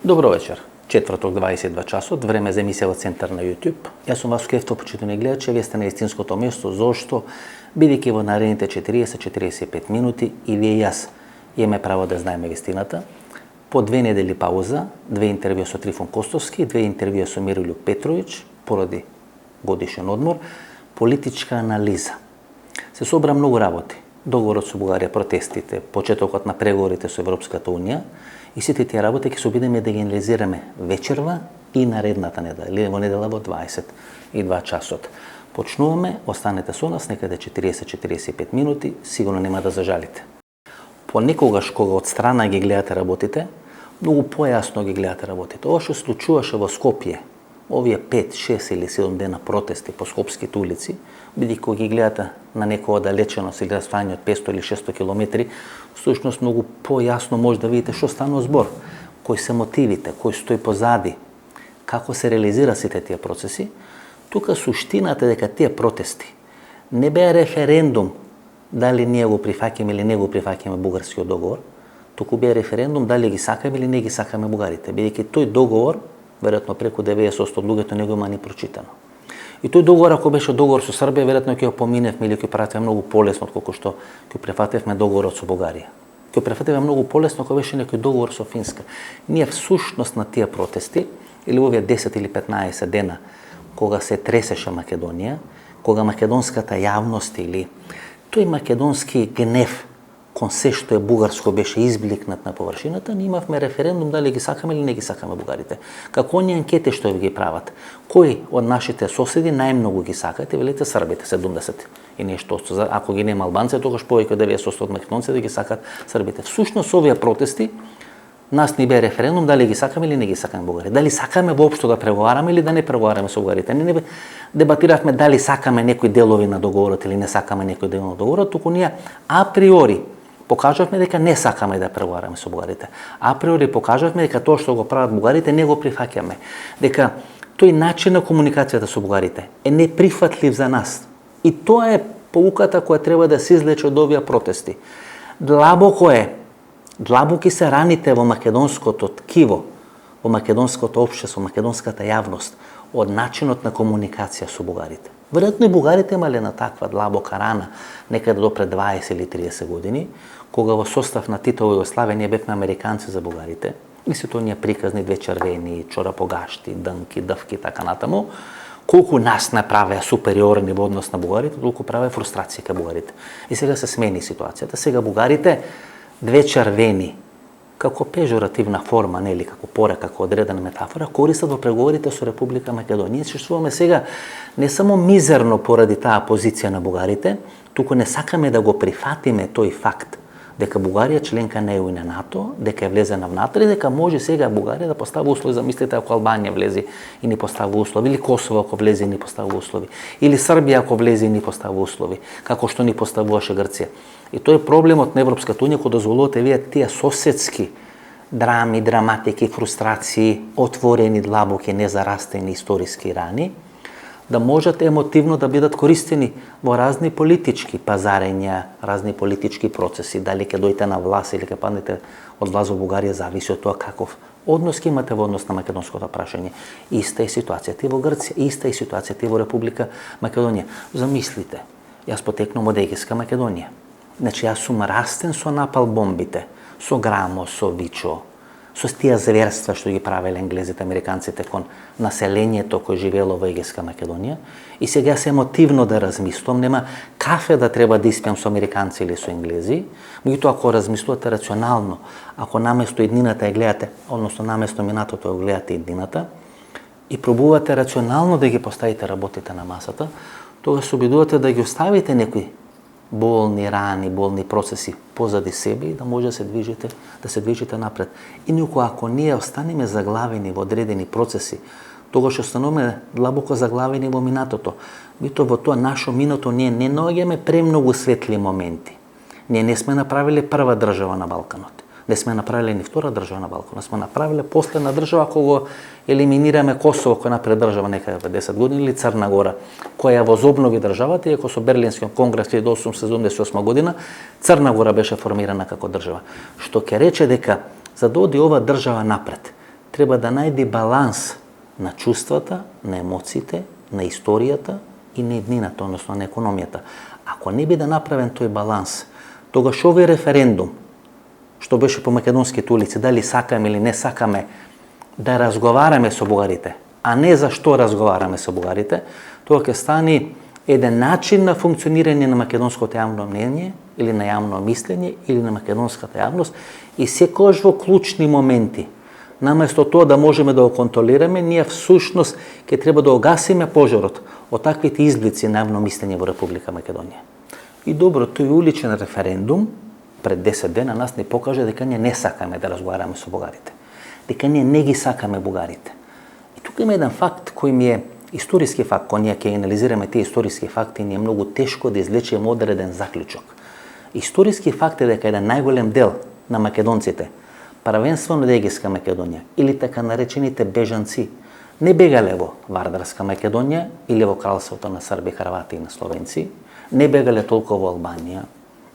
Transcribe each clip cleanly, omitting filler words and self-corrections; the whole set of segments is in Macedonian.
Добро вечер. Четврток 22 часот, време за емисија во Центар на YouTube. Јас сум Васко Кефтов, почитувани гледачи, вие сте на истинското место. Зошто? Бидејќи во наредните 40-45 минути и вие и јас имаме право да знаеме вистината. По 2 недели пауза, 2 интервјуа со Трифон Костовски, 2 интервјуа со Мирољуб Петровиќ, поради годишен одмор, политичка анализа. Се собра многу работи. Договорот со Бугарија, протестите, почетокот на преговорите со Европската Унија и сите тие работи ќе се обидеме да ги анализираме вечерва и наредната недела, или во недела во 22 часот. Почнуваме, останете со нас некаде 40-45 минути, сигурно нема да зажалите. Понекогаш кога од страна ги гледате работите, многу појасно ги гледате работите. Ова што се случуваше во Скопје, овие 5, 6 или 7 дена протести по скопските улици, бидејќи кога ги гледате на некоја далеченост или растојање од 500 или 600 километри, всушност многу појасно може да видите што станува збор, кои се мотивите, кои стои позади, како се реализира сите тие процеси. Тука суштината дека тие протести не беа референдум дали ние го прифаќаме или не го прифаќаме бугарскиот договор, туку беа референдум дали ги сакаме или не ги сакаме бугарите, бидејќи тој договор веројатно преку 90% од луѓето не го има ни прочитано. И тој договор, ако беше договор со Србија, веројатно ќе го поминевме или ќе пратиме многу полесно отколку што ќе префатевме договорот со Бугарија. Ќе префатевме многу полесно ако беше некој договор со Финска. Ние всушност на тие протести или овие 10 или 15 дена кога се тресеше Македонија, кога македонската јавност или тој македонски гнев кон се што е бугарско беше избликнат на површината, ние имавме референдум дали ги сакаме или не ги сакаме бугарите. Како оние анкети што ги прават, кои од нашите соседи најмногу ги сакаат, велите србите 70 и нешто. Ако ги нема албанци, тогаш повеќе од 90% од македонците ги сакаат србите. Всушност овие протести нас ни бе референдум дали ги сакаме или не ги сакаме бугарите. Дали сакаме воопшто да преговараме или да не преговараме со бугарите. Не дебатиравме дали сакаме некои делови на договорот или не сакаме некои делови на договорот, туку ние априори покажавме дека не сакаме да преговараме со бугарите. Априори покажавме дека тоа што го прават бугарите не го прифаќаме. Дека тој начин на комуникацијата со бугарите е неприфатлив за нас. И тоа е поуката која треба да се извлече од овие протести. Длабоки се раните во македонското ткиво, во македонското општество, македонската јавност од начинот на комуникација со бугарите. Веројатно и бугарите имале на таква длабока рана некаде до пред 20 или 30 години, кога во состав на Титова Југославија ние бевме американци за бугарите, и се тоа ние приказни две червени, чорапогашти, дънки, дъвки, така натаму, колку нас направеа супериорни во однос на бугарите, толку правеа фрустрација кај бугарите. И сега се смени ситуацијата. Сега бугарите две червени, како пежоративна форма, нели, како порака, како одредена метафора, користат во преговорите со Република Македонија. Се чувствуваме сега не само мизерно поради таа позиција на бугарите, туку не сакаме да го прифатиме тој факт дека Бугарија членка на ЕУ и на НАТО, дека е влезена внатре, дека може сега Бугарија да постави услови, замислите ако Албанија влезе и ни постави услови, или Косово ако влезе и ни постави услови, или Србија ако влезе и ни постави услови, како што ни поставуваше Грција. И тој е проблемот на Европската унија, кога дозволувате вие тие соседски драми, драматики, фрустрации, отворени длабоки, незарастени историски рани, да можат емотивно да бидат користени во разни политички пазарења, разни политички процеси, дали ќе дојдете на власт или ќе паднете од власт во Бугарија, зависи од тоа каков однос ќе имате во однос на македонското прашање. Иста е ситуацијата и во Грција, иста е ситуацијата и во Република Македонија. Замислите, јас потекнувам од Егејска Македонија. Значи, јас сум растен со напал бомбите, со Грамо, со Вичо, со тие зверства што ги правеле енглезите, американците кон населението кој живеело во Егејска Македонија. И сега се емотивно да размислувам, нема кафе да треба да испијам со американци или со енглези, меѓутоа ако размислувате рационално, ако наместо иднината ја гледате, односно наместо минатото ја гледате иднината и пробувате рационално да ги поставите работите на масата, тогаш се обидувате да ги оставите некои болни рани, болни процеси позади себе и да може да се движите напред. И ако ние останеме заглавени во одредени процеси, тогаш остануваме длабоко заглавени во минатото. Мито во тоа нашо минато ние не наоѓаме премногу светли моменти. Ние не сме направиле прва држава на Балканот. Не сме направиле ни втора држава на Балканот. Сме направиле последна држава кога елиминираме Косово, која направи држава некаде во 10 години, или Црна Гора, која возобнови државата, иако со Берлинскиот конгрес 1878 година Црна Гора беше формирана како држава. Што ќе рече дека за да оди ова држава напред, треба да најде баланс на чувствата, на емоциите, на историјата и на еднината, односно на економијата. Ако не биде направен тој баланс, тогаш овој референдум, што беше по македонските улици, дали сакаме или не сакаме да разговараме со бугарите, а не за што разговараме со бугарите, тоа ќе стане еден начин на функционирање на македонското јавно мнение или на јавно мислење или на македонската јавност и секогаш во клучни моменти, наместо тоа да можеме да го контролираме, ние всушност ќе треба да огасиме пожарот од таквите изблици на јавно мислење во Република Македонија. И добро, тој уличен референдум пред 10 дена нас ни покаже дека ние не сакаме да разговараме со бугарите, дека ние не ги сакаме бугарите. И тука има еден факт кој ми е историски факт, кога ние ќе анализираме тие историски факти, ни е многу тешко да извлечеме одреден заклучок. Историски факт е дека еден најголем дел на македонците, правенствено Егејска Македонија или така наречените бежанци, не бегале во Вардарска Македонија или во кралството на срби, хрвати и на словенци, не бегале толку во Албанија,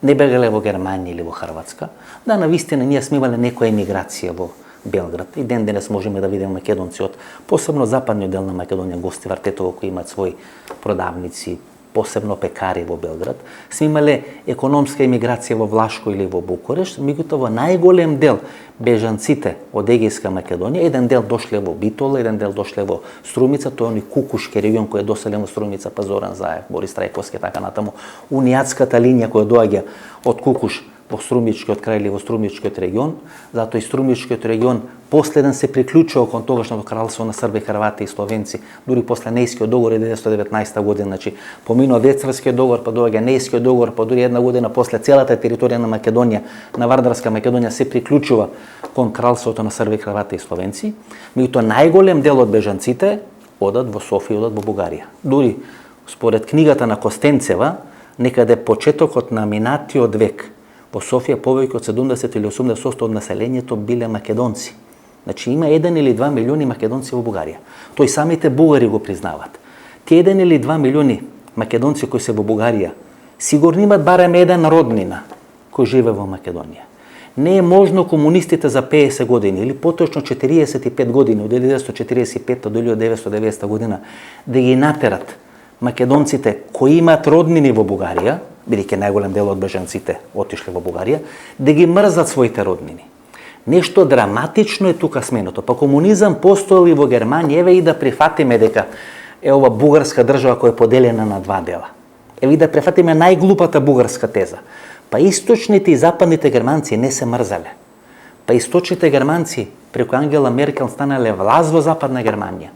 не бегале во Германија или во Хрватска. Да, навистина ние сме имале некоја емиграција во Белград. И ден денес можеме да видиме македонци од посебно западниот дел на Македонија, гости Вартетово кои имаат своји продавници, посебно пекари во Белград. Сме имале економска емиграција во Влашко или во Букурешт, меѓутоа во најголем дел бежанците од Егејска Македонија, еден дел дошле во Битола, еден дел дошле во Струмица, тоа е оној Кукушки регион кој е доселен во Струмица, па Зоран Заев, Борис Трајковски, така натаму, унијатската линија која доаѓа од Кукуш во Струмичкиот крај или во Струмичкиот регион, затоа и Струмичкиот регион последен се приклучува кон тогашното кралство на срби, хрвати и словенци, дури после Нејскиот договор 1919 година, значи поминува Вецарскиот договор, па доаѓа Нејскиот договор, па дури една година после целата територија на Македонија, на Вардарска Македонија се приклучува кон кралството на срби, хрвати и словенци, меѓутоа најголем дел од бежанците одат во Софија, одат во Бугарија. Дури според книгата на Костенцева, некаде почетокот на минатиот век, во Софија повеќе од 70 или 80% од населението биле македонци. Значи има 1 или 2 милиони македонци во Бугарија. Тој самите бугари го признаваат. Тие 1 или 2 милиони македонци кои се во Бугарија сигурно имаат барем еден роднина кој живе во Македонија. Не е можно комунистите за 50 години или поточно 45 години од 1945 до 1990 година да ги натерат македонците кои имаат роднини во Бугарија, бидејќи најголем дел од бежанците отишле во Бугарија, да ги мрзат своите роднини. Нешто драматично е тука сменото. Па комунизам постоел и во Германија, еве и да прифатиме дека е ова бугарска држава која е поделена на два дела. Еве и да прифатиме најглупата бугарска теза. Па источните и западните германци не се мрзале. Па источните германци преку Ангела Меркел станале власт во Западна Германија.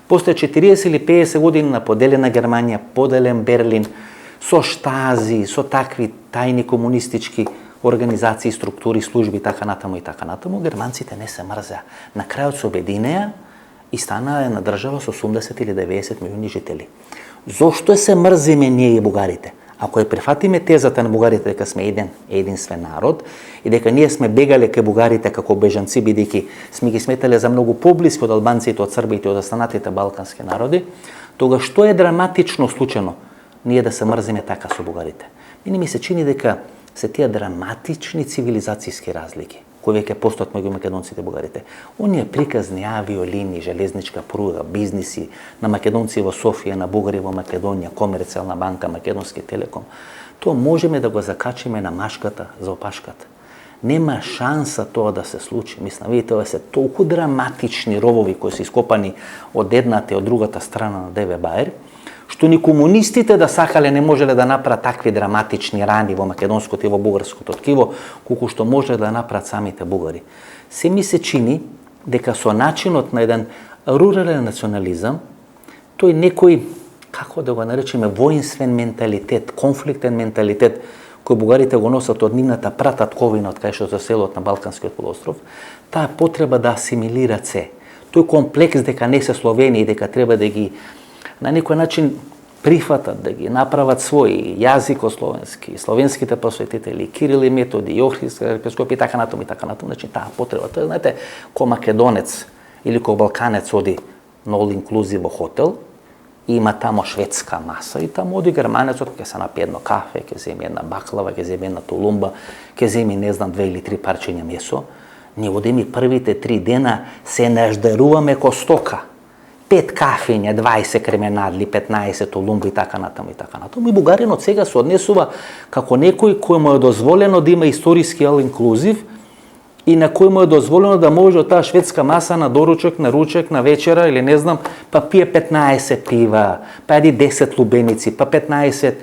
После 40 или 50 години на поделена Германија, поделен Берлин, со штази, со такви тајни комунистички организации, структури, служби, така натаму и така натаму, германците не се мрзеа. На крајот се обединеа и станаа една држава со 80 или 90 милиони жители. Зошто се мрзиме ние и бугарите? Ако ја прифатиме тезата на бугарите дека сме единствен народ и дека ние сме бегале кај бугарите како бежанци, бидејќи сме ги сметале за многу поблиски од албанците, од србите, од останатите балкански народи, тогаш што е драматично случено ние да се мрзиме така со бугарите? Мене ми се чини дека се тие драматични цивилизацијски разлики кои веќе постојат меѓу македонците и бугарите. Оние приказни авиолинии, железничка пруга, бизниси на македонци во Софија, на бугари во Македонија, Комерцијална банка, Македонски телеком, тоа можеме да го закачиме на машката за опашката. Нема шанса тоа да се случи. Мислам, видите, ова се толку драматични ровови кои се ископани од едната и од другата страна на Деве Баер, што ни комунистите да сакале не можеле да направат такви драматични рани во македонското и во бугарското ткиво, колку што можеле да направат самите бугари. Се ми се чини дека со начинот на еден рурален национализам, тој некој, како да го наречеме, воинствен менталитет, конфликтен менталитет, кој бугарите го носат од нивната прататковина од кај што се селот на Балканскиот полуостров, таа потреба да асимилираат се. Тој комплекс дека не се Словени и дека треба да ги на некој начин прифатат, да ги направат свој јазик словенски, словенските просветители, Кирил и Методи, Јохрис, Епископ и така натаму и така натаму. Значи таа потреба, тоа знаете, ко македонец или ко балканец оди на all inclusive во хотел, има тамо шведска маса и тамо оди германецот ќе се напие едно кафе, ќе земе една баклава, ќе земе една тулумба, ќе земе не знам 2 или 3 парчиња месо. Ние одеми првите 3 дена се наждаруваме ко стока. 5 кафења, 20 кременадли, 15 олумби и така натаму и така натаму. И бугаринот сега се однесува како некој кој му е дозволено да има историски all inclusive и на кој му е дозволено да може од таа шведска маса на доручок, на ручек, на вечера или не знам, па пие 15 пива, па еди 10 лубеници, па 15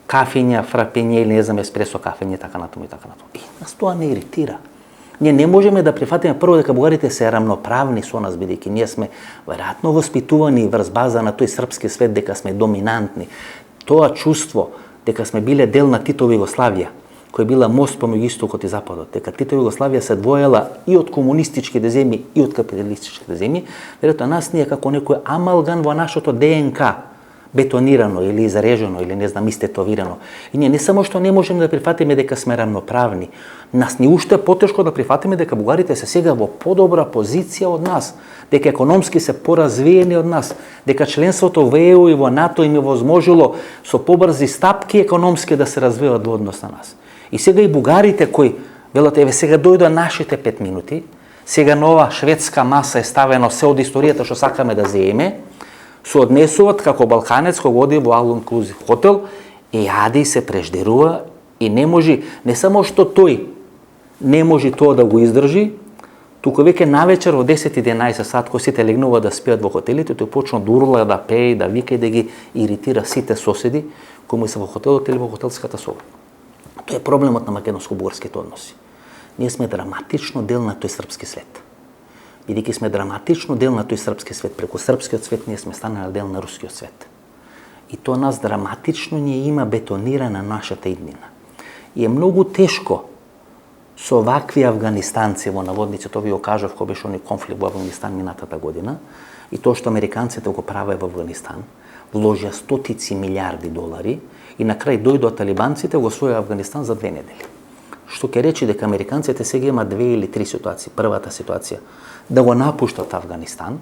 кафења, фрапење или не знам, еспресо кафење и така натаму и така натаму. И нас тоа не иритира. Ние не можеме да прифатиме прво дека бугарите се рамноправни со нас, бидејќи ние сме веројатно воспитувани врз база на тој српски свет дека сме доминантни. Тоа чувство дека сме биле дел на Титова Југославија, која била мост помеѓу истокот и западот, дека Титова Југославија се двоела и од комунистичките земји и од капиталистичките земји, веројатно нас ние како некој амалган во нашото ДНК, бетонирано или изрежено или не знам истетовирано. И ние не само што не можеме да прифатиме дека сме рамноправни, нас ни уште потешко да прифатиме дека бугарите се сега во подобра позиција од нас, дека економски се поразвиени од нас, дека членството во ЕУ и во НАТО им е возможило со побрзи стапки економски да се развиваат во однос на нас. И сега и бугарите кои велат еве сега дојдоа нашите 5 минути, сега нова шведска маса е ставено се од историјата што сакаме да земеме, се однесуваат како балканец кој оди во all inclusive хотел и јаде и се преждерува и не може, не само што тој не може тоа да го издржи, туку веќе навечер во 10-11 сат кога сите легнуваат да спијат во хотелите, тој почна да урла, да пее, да вика и да ги иритира сите соседи кои му се во хотелот или во хотелската соба. Тоа е проблемот на македонско-бугарските односи. Ние сме драматично дел на тој српски свет. Бидејќи сме драматично дел на тој српски свет, преку српскиот свет ние сме станали дел на рускиот свет. И тоа нас драматично ние има бетонирана нашата иднина. И е многу тешко со вакви афганистанци во наводници, тоа ви го кажав кога беше оној конфликт во Афганистан минатата година, и тоа што американците го правеа во Афганистан, вложија стотици милиарди долари и на крај дојдоа талибанците го освоија Афганистан за 2 недели. Што ќе речи дека американците сега има 2 или 3 ситуации. Првата ситуација да го напуштат Афганистан,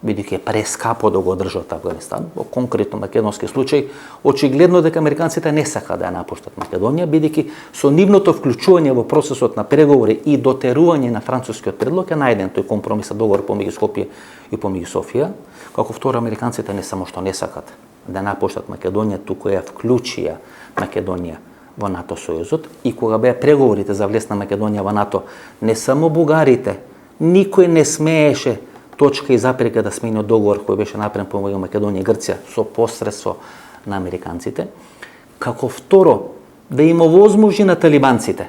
бидејќи е прескапо да го одржат Афганистан. Во конкретно македонски случај, очигледно дека американците не сака да ја напуштат Македонија, бидејќи со нивното вклучување во процесот на преговори и дотерување на францускиот предлог е најден тој компромисен договор помеѓу Скопје и помеѓу Софија. Како второ, американците не само што не сакат да напуштат Македонија, туку ја вклучија Македонија во НАТО сојузот, и кога беа преговорите за влез на Македонија во НАТО, не само бугарите, никој не смееше точка и запрека да смени од договор кој беше направен помеѓу Македонија и Грција со посредство на американците. Како второ, да има возможни на талибанците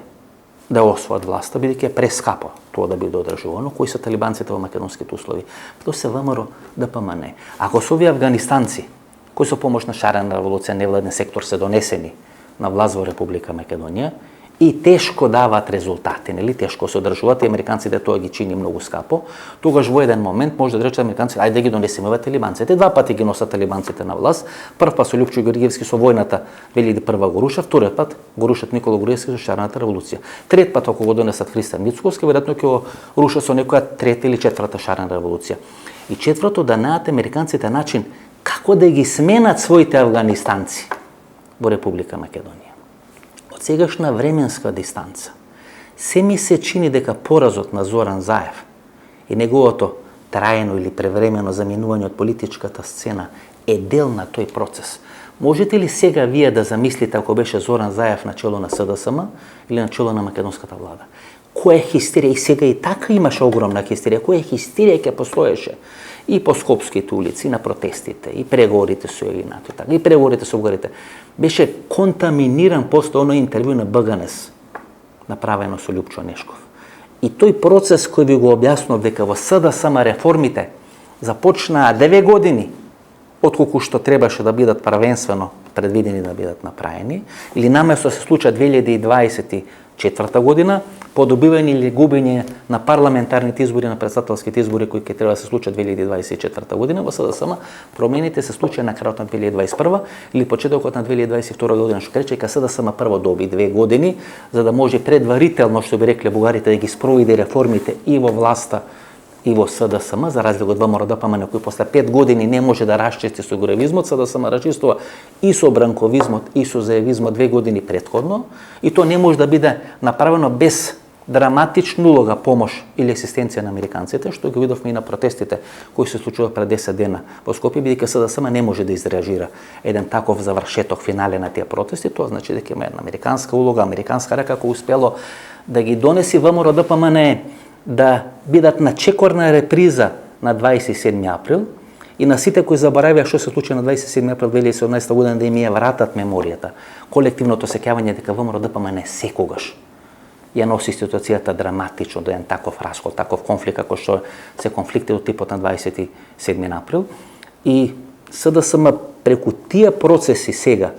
да освојат власта, бидејќи е прескапо тоа да биде одржувано. Кои се талибанците во македонските услови? Тоа се ВМРО, ДПМН. Ако се овие афганистанци, кои со помош на шарена револуција, невладен сектор се донесени на власт во Република Македонија и тешко даваат резултати, нели, тешко се одржуваат, и американците тоа ги чини многу скапо, тогаш во еден момент може да речат американците, ајде да ги донесеме овие талибанците. 2 пати ги носат талибанците на власт. Прв пат со Лјупчо Георгиевски со војната 2001 го руша, вториот пат го рушат Никола Груевски со шарената револуција. Трет пат ако го донесат Христијан Мицкоски, веројатно ќе го руша со некоја трета или четврта шарена револуција. И четврто, да најдат американците начин како да ги сменат своите афганистанци во Република Македонија. Од сегашна временска дистанца, се ми се чини дека поразот на Зоран Заев и неговото траено или превремено заминување од политичката сцена е дел на тој процес. Можете ли сега вие да замислите ако беше Зоран Заев на чело на СДСМ или на чело на македонската влада? Која хистерија, и сега и така имаше огромна хистерија, која хистерија ќе постоеше и по скопските улици, и на протестите, и преговорите со Елинато, и преговорите со бугарите. Беше контаминиран после оној интервју на БГНС, направено со Лјупчо Нешков. И тој процес кој ви го објаснав дека во СДСМ реформите започнаа 9 години отколку што требаше да бидат првенствено предвидени да бидат направени, или наместо се случа 2024 година, по добивање или губење на парламентарните избори, на претседателските избори кои ќе треба да се случат 2024 година, во СДСМ промените се случија на крајот на 2021 или почетокот на 2022 година, што рече дека СДСМ прво доби 2 години за да може предварително, што би рекле бугарите, да ги спроведе реформите и во власта и во СДСМ, за разлика од ВМРО-ДПМН, кој после 5 години не може да расчисти со груевизмот, СДСМ расчистува и со бранковизмот и со заевизмот 2 години претходно, и тоа не може да биде направено без драматична улога, помош или асистенција на американците, што ги видовме и на протестите кои се случува пред 10 дена во Скопје, бидејќи СДСМ не може да изреагира еден таков завршеток финале на тие протести, тоа значи дека има една американска улога, американска рака која успело да ги донеси ВМРО ДПМН да бидат на чекорна реприза на 27 април и на сите кои заборавија што се случи на 27 април 2017 година да им ја вратат меморијата, колективното сеќавање дека ВМРО ДПМН секогаш ја носи ситуацијата драматично до еден таков раскол, таков конфликт како што се конфликти од типот на 27 април и СДСМ преку тие процеси сега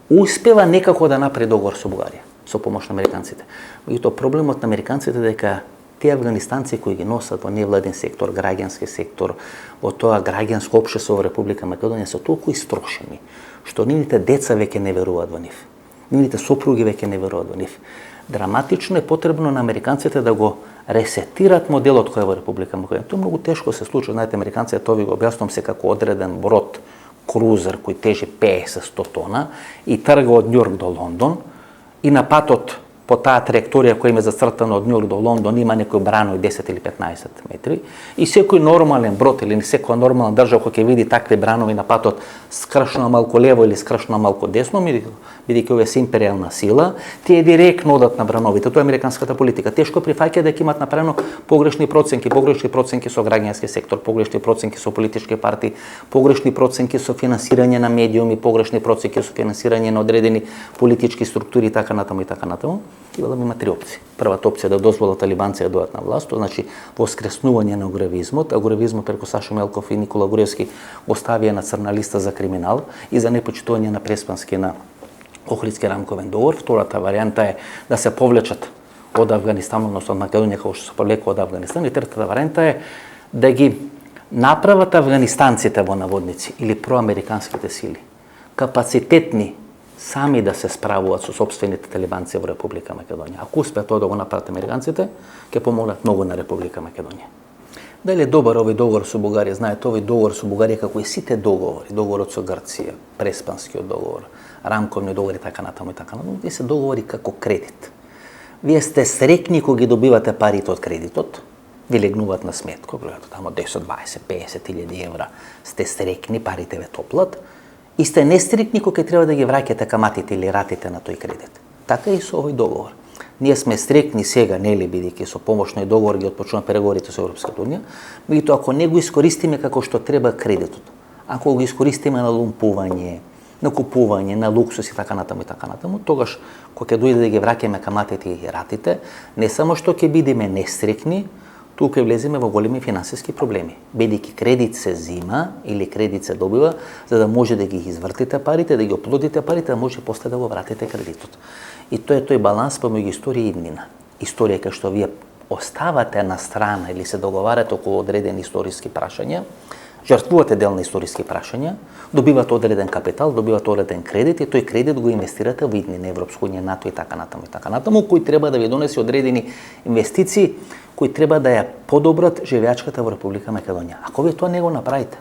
успева некако да направи договор со Бугарија со помош на американците. Меѓутоа проблемот на американците дека тие афганистанци кои ги носат во невладен сектор, граѓански сектор, во тоа граѓанско општество во Република Македонија се толку истрошени што нивните деца веќе не веруваат во нив. Нивните сопруги веќе не веруваат во нив. Драматично е потребно на американците да го ресетират моделот кој е во Република Македонија. Тоа многу тешко се случува, знаете, американците тоа ви го објаснувам се како одреден брод крузер кој тежи 50-100 тона и трга од Њујорк до Лондон и на патот по таа траекторија која им е зацртана од Њујорк до Лондон има некој браној 10 или 15 метри и секој нормален брод или секоја нормална држава која ќе види такви бранови на патот скршна малку лево или скршна малку десно, бидејќи овие се империјална сила, тие директно одат на брановите. Тоа е американската политика. Тешко прифаќа дека имат направено погрешни проценки со граѓански сектор, погрешни проценки со политички партии, погрешни проценки со финансирање на медиуми, погрешни проценки со финансирање на одредени политички структури и така натаму и така натаму. Ивалам има три опции. Првата опција е да дозволат талибанци да дојдат на власт, тоа значи воскреснување на агоравизмот. Агоравизмот преку Сашо Мелков и Никола Груевски го ставија на црна листа за криминал и за непочитување на Преспански на Охридски рамковен договор. Втората варијанта е да се повлечат од Авганистан, односно од Македонија како што се повлекува од Авганистан. И третата варијанта е да ги направат афганистанците во наводници или проамериканските сили капацитетни сами да се справуваат со сопствените талибанци во Република Македонија. Ако успеат тоа да го направат американците, ќе помогнат многу на Република Македонија. Дали е добар овој договор со Бугарија? Знаете, овој договор со Бугарија како и сите договори, договорот со Грција, Преспанскиот договор, рамковни договори така натаму и така натаму, тие се договори како кредит. Вие сте среќни кога ги добивате парите од кредитот, ви легнуваат на сметка, гледате тамо 10, 20, 50 илјади евра, сте среќни, парите ве топлат, и сте нестрикни кога треба да ги враќате каматите или ратите на тој кредит. Така и со овој договор. Ние сме стрикни сега, нели, бидејќи со помошној договор ги отпочнува преговорите со Европската унија, меѓутоа ако не го искористиме како што треба кредитот, ако го искористиме на лумпување, на купување, на луксус и така натаму, тогаш кога ќе дојде да ги враќаме каматите и ратите, не само што ќе бидеме нестрикни, тука влеземе во големи финансиски проблеми. Бидејќи кредит се зима или кредит се добива за да може да ги извртите парите, да ги оплодите парите, да може после да го вратите кредитот. И тоа е тој баланс помеѓу историја и иднина. Историја кај што вие оставате на страна или се договарате околу одредени историски прашања, жртвувате дел на историски прашања, добивате одреден капитал, добивате одреден кредит и тој кредит го инвестирате во иднина, Европска унија, НАТО и така натаму, кои треба да ви донесе одредени инвестиции кои треба да ја подобрат живеачката во Република Македонија. Ако вие тоа не го направите,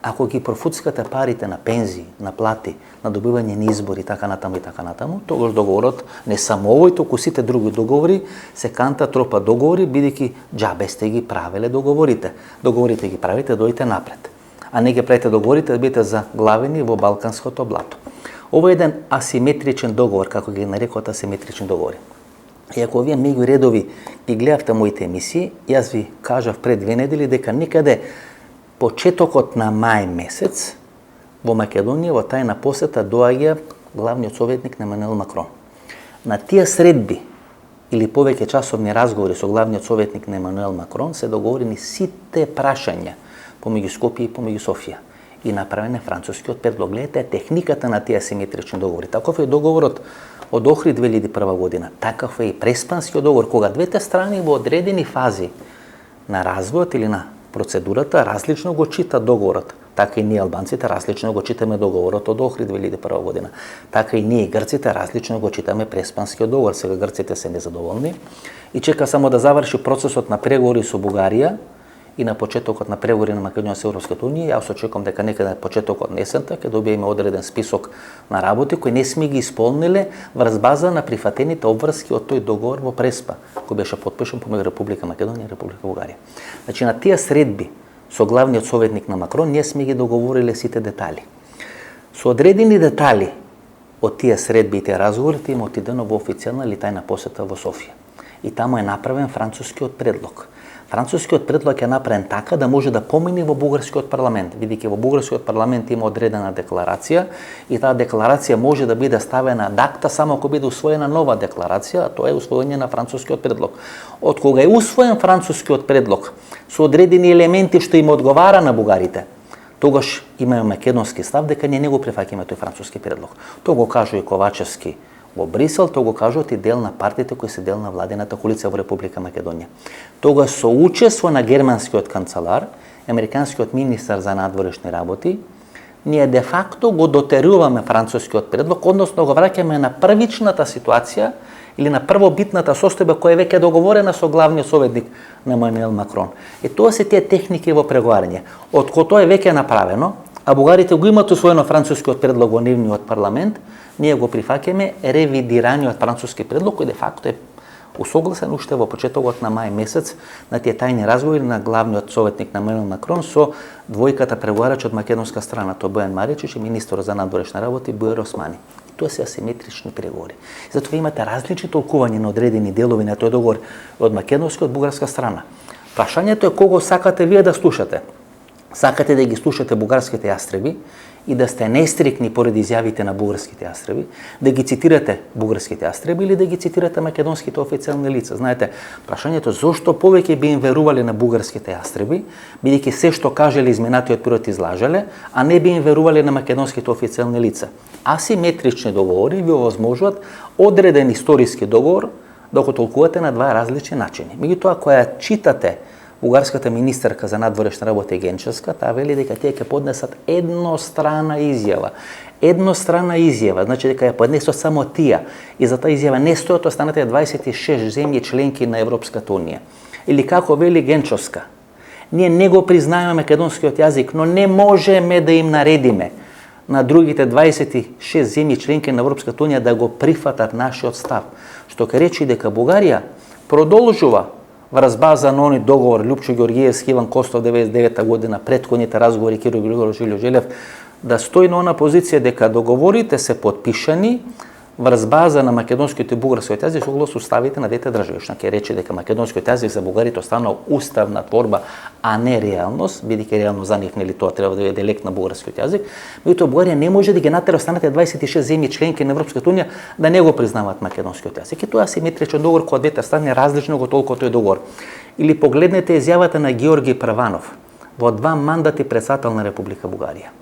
ако ги профуцкате парите на пензии, на плати, на добивање на избори и така натаму, тогаш договорот не само овој, туку сите други договори се канта тропа договори, бидејќи џабе сте ги правеле договорите. Договорите ги правите, дојдете напред. А не ги правите договорите да бидете заглавени во балканското блато. Ова е еден асиметричен договор, како ги нарекуваат асиметрични договори. И ако вие меѓу редови ги гледавте моите емисии, јас ви кажав пред 2 недели дека некаде почетокот на мај месец во Македонија во тајна посета доаѓа главниот советник на Емануел Макрон. На тие средби или повеќе часовни разговори со главниот советник на Емануел Макрон се договорени сите прашања помеѓу Скопје и помеѓу Софија и направен е францускиот предлог. Гледате техниката на тие асиметрични договори. Таков е договорот од Охрид 2001 година. Таков е и Преспанскиот договор, кога двете страни во одредени фази на развојот или на процедурата различно го читат договорот. Така и ние албанците различно го читаме договорот од Охрид 2001 година. Така и ние грците различно го читаме Преспанскиот договор. Сега грците се незадоволни и чека само да заврши процесот на преговори со Бугарија и на почетокот на преговори на Македонија со Европската унија. Јас очекувам дека некаде на почетокот на есента ќе добиеме одреден список на работи кои не сме ги исполниле врз база на прифатените обврски од тој договор во Преспа, кој беше потпишан помеѓу Република Македонија и Република Бугарија. Значи на тие средби со главниот советник на Макрон ние сме ги договориле сите детали. Со одредени детали од тие средби и тие разговори има отидено во официјална или тајна посета во Софија. И таму е направен францускиот предлог. Францускиот предлог е направен така да може да помине во бугарскиот парламент, бидејќи во бугарскиот парламент има одредена декларација и таа декларација може да биде ставена ad acta само ако биде усвоена нова декларација, а тоа е усвоење на францускиот предлог. Од кога е усвоен францускиот предлог со одредени елементи што им одговара на бугарите, тогаш имаме македонски став дека ние не го прифаќаме тој француски предлог. Тоа го кажува и Ковачевски во Брисел, тоа го кажуваат и дел на партиите кои се дел на владината коалиција во Република Македонија. Тога со учество на германскиот канцелар, американскиот министар за надворешни работи, ние де факто го дотеруваме францускиот предлог, односно го враќаме на првичната ситуација или на првобитната состојба која е веќе договорена со главниот советник на Емануел Макрон. И тоа се тие техники во преговарање. Откако тоа е веќе направено, а бугарите го имаат усвоено францускиот предлог во нивниот парламент, ние го прифаќаме ревидираниот француски предлог кој де факто е усогласен уште во почетокот на мај месец на тие тајни разговори на главниот советник на Емануел Макрон со двојката преговарачи од македонска страна, тоа Бојан Маричич и министер за надворешни работи Бујар Османи. Тоа се асиметрични преговори. Затоа имате различни толкувања на одредени делови на тој договор од македонска и од бугарска страна. Прашањето е кого сакате вие да слушате. Сакате да ги слушате бугарските јастреби и да сте нестрикни поради изјавите на бугарските јастреби, да ги цитирате бугарските јастреби или да ги цитирате македонските официјални лица. Знаете, прашањето зошто повеќе би им верувале на бугарските јастреби, бидејќи се што кажеле изминатиот период излажале, а не би им верувале на македонските официјални лица. Асиметрични договори ви овозможуваат одреден историски договор да го толкувате на два различни начини. Меѓутоа, која читате бугарската министерка за надворешни работи Генчевска, таа вели дека тие ќе поднесат еднострана изјава. Еднострана изјава, значи дека ја поднесат само тие. И за таа изјава не стојат останатите 26 земји членки на Европската унија. Или како вели Генчевска, ние не го признаеме македонскиот јазик, но не можеме да им наредиме на другите 26 земји членки на Европската унија да го прифатат нашиот став. Што ќе речи дека Бугарија продолжува врз база на оној договор Лјупчо Ѓорѓиевски, Иван Костов 99 година, претходните разговори Киро Григоров, Жилјо Желев, да стои на она позиција дека договорите се подпишани врз база на македонскиот и бугарскиот јазик согласно уставите на двете држави. Што ќе рече дека македонскиот јазик за бугарите останал уставна творба, а не реалност, бидејќи реално за нив нели тоа треба да биде диалект на бугарскиот јазик. Меѓутоа Бугарија не може да ги натера останатите 26 земји членки на Европската унија да не го признаваат македонскиот јазик. И тоа е асиметричен договор кој од двете страни различно го толку тој договор. Или погледнете изјавата на Георги Прванов во 2 мандати председател на Република Бугарија.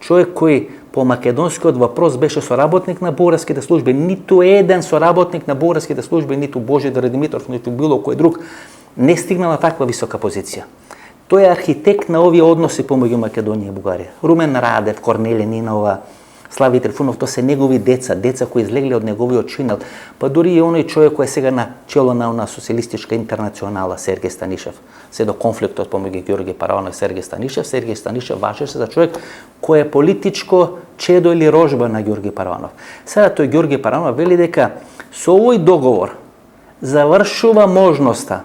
Човек кој по македонскиот вопрос беше соработник на бугарските служби, ниту еден соработник на бугарските служби, ниту Божидар Димитров, ниту било кој друг, не стигнал на таква висока позиција. Тој е архитект на овие односи помеѓу Македонија и Бугарија. Румен Радев, Корнелија Нинова, Слави Трифунов, тоа се негови деца кои излегле од неговиот чинел, па дури и оној човек кој е сега на чело на она социјалистичка интернационала, Сергеј Станишев. Се до конфликтот помеѓу Ѓорги Параванов и Сергеј Станишев. Сергеј Станишев важеше за човек кој е политичко чедо или рожба на Ѓорги Параванов. Сега тој Ѓорги Параванов вели дека со овој договор завршува можноста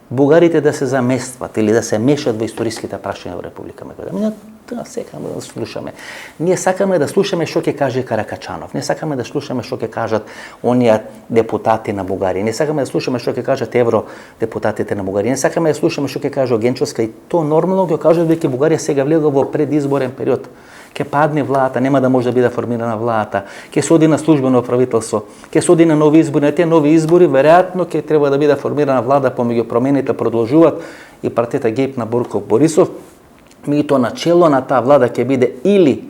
бугарите да се заместват или да се мешат во историските прашања во Република Македонија. Тоа сакаме да слушаме. Ние сакаме да слушаме што ќе каже Каракачанов. Не сакаме да слушаме што ќе кажат оние депутати на Бугарија. Не сакаме да слушаме што ќе кажат евродепутатите на Бугарија. Не сакаме да слушаме што ќе каже Генчовска и тоа нормално ќе кажат дека Бугарија сега влега во предизборен период. Ќе падне владата, нема да може да биде формирана владата, ќе се оди на службено правителство, ќе се оди на нови избори, на тие нови избори веројатно ќе треба да биде формирана влада помеѓу промените продолжуваат и партијата ГЕП на Борко Борисов. Меѓутоа начело на таа влада ќе биде или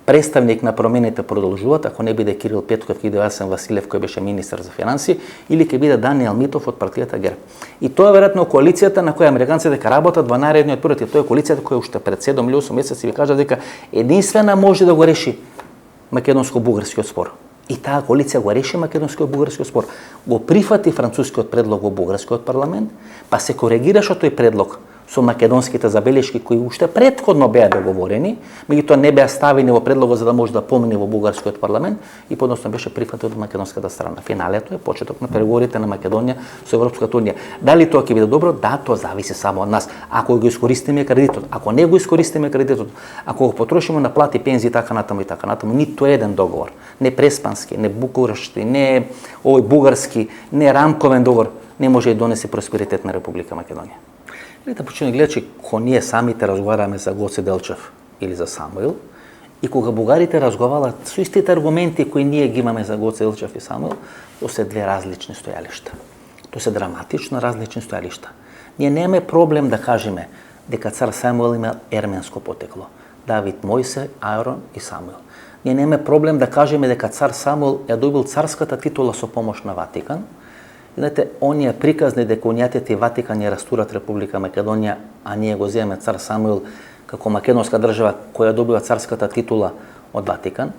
представник на промените продолжуваат, ако не биде Кирил Петков или Јасен Василев кој беше министер за финансии, или ќе биде Даниел Митов од партијата ГЕРБ. И тоа е веројатно коалицијата на која американците дека работат во наредниот период, и тоа е коалицијата која уште пред 7 или 8 месеци ви кажа дека единствена може да го реши македонско-бугарскиот спор. И таа коалиција го реши македонско-бугарскиот спор. Го прифати францускиот предлог во бугарскиот парламент, па се коригираше тој предлог со македонските забелешки кои уште претходно беа договорени, меѓутоа не беа ставени во предлогот за да може да помине во бугарскиот парламент и подоцна беше прифатен од македонската страна. Финалето е почеток на преговорите на Македонија со Европската унија. Дали тоа ќе биде добро? Да, тоа зависи само од нас. Ако го искористиме кредитот, ако не го искористиме кредитот, ако го потрошиме на плати, пензии така натаму, ниту еден договор, не преспански, не букурешти, не овој бугарски, не рамковен договор не може да донесе просперитет на Република Македонија. Да почне гледачи, кога ние самите разговараме за Гоце Делчев или за Самуил, и кога бугарите разговарат со истите аргументи кои ние ги имаме за Гоце Делчев и Самуил, тоа се две различни стојалишта. Тоа се драматично различни стојалишта. Ние немаме проблем да кажеме дека цар Самуил има ерменско потекло. Давид, Мојсе, Ајрон и Самуил. Ние немаме проблем да кажеме дека цар Самуил ја добил царската титула со помош на Ватикан. Знаете, оние приказни дека унијатите и Ватикан ја растурат Република Македонија, а ние го земеме цар Самуил како македонска држава која добива царската титула од Ватикан.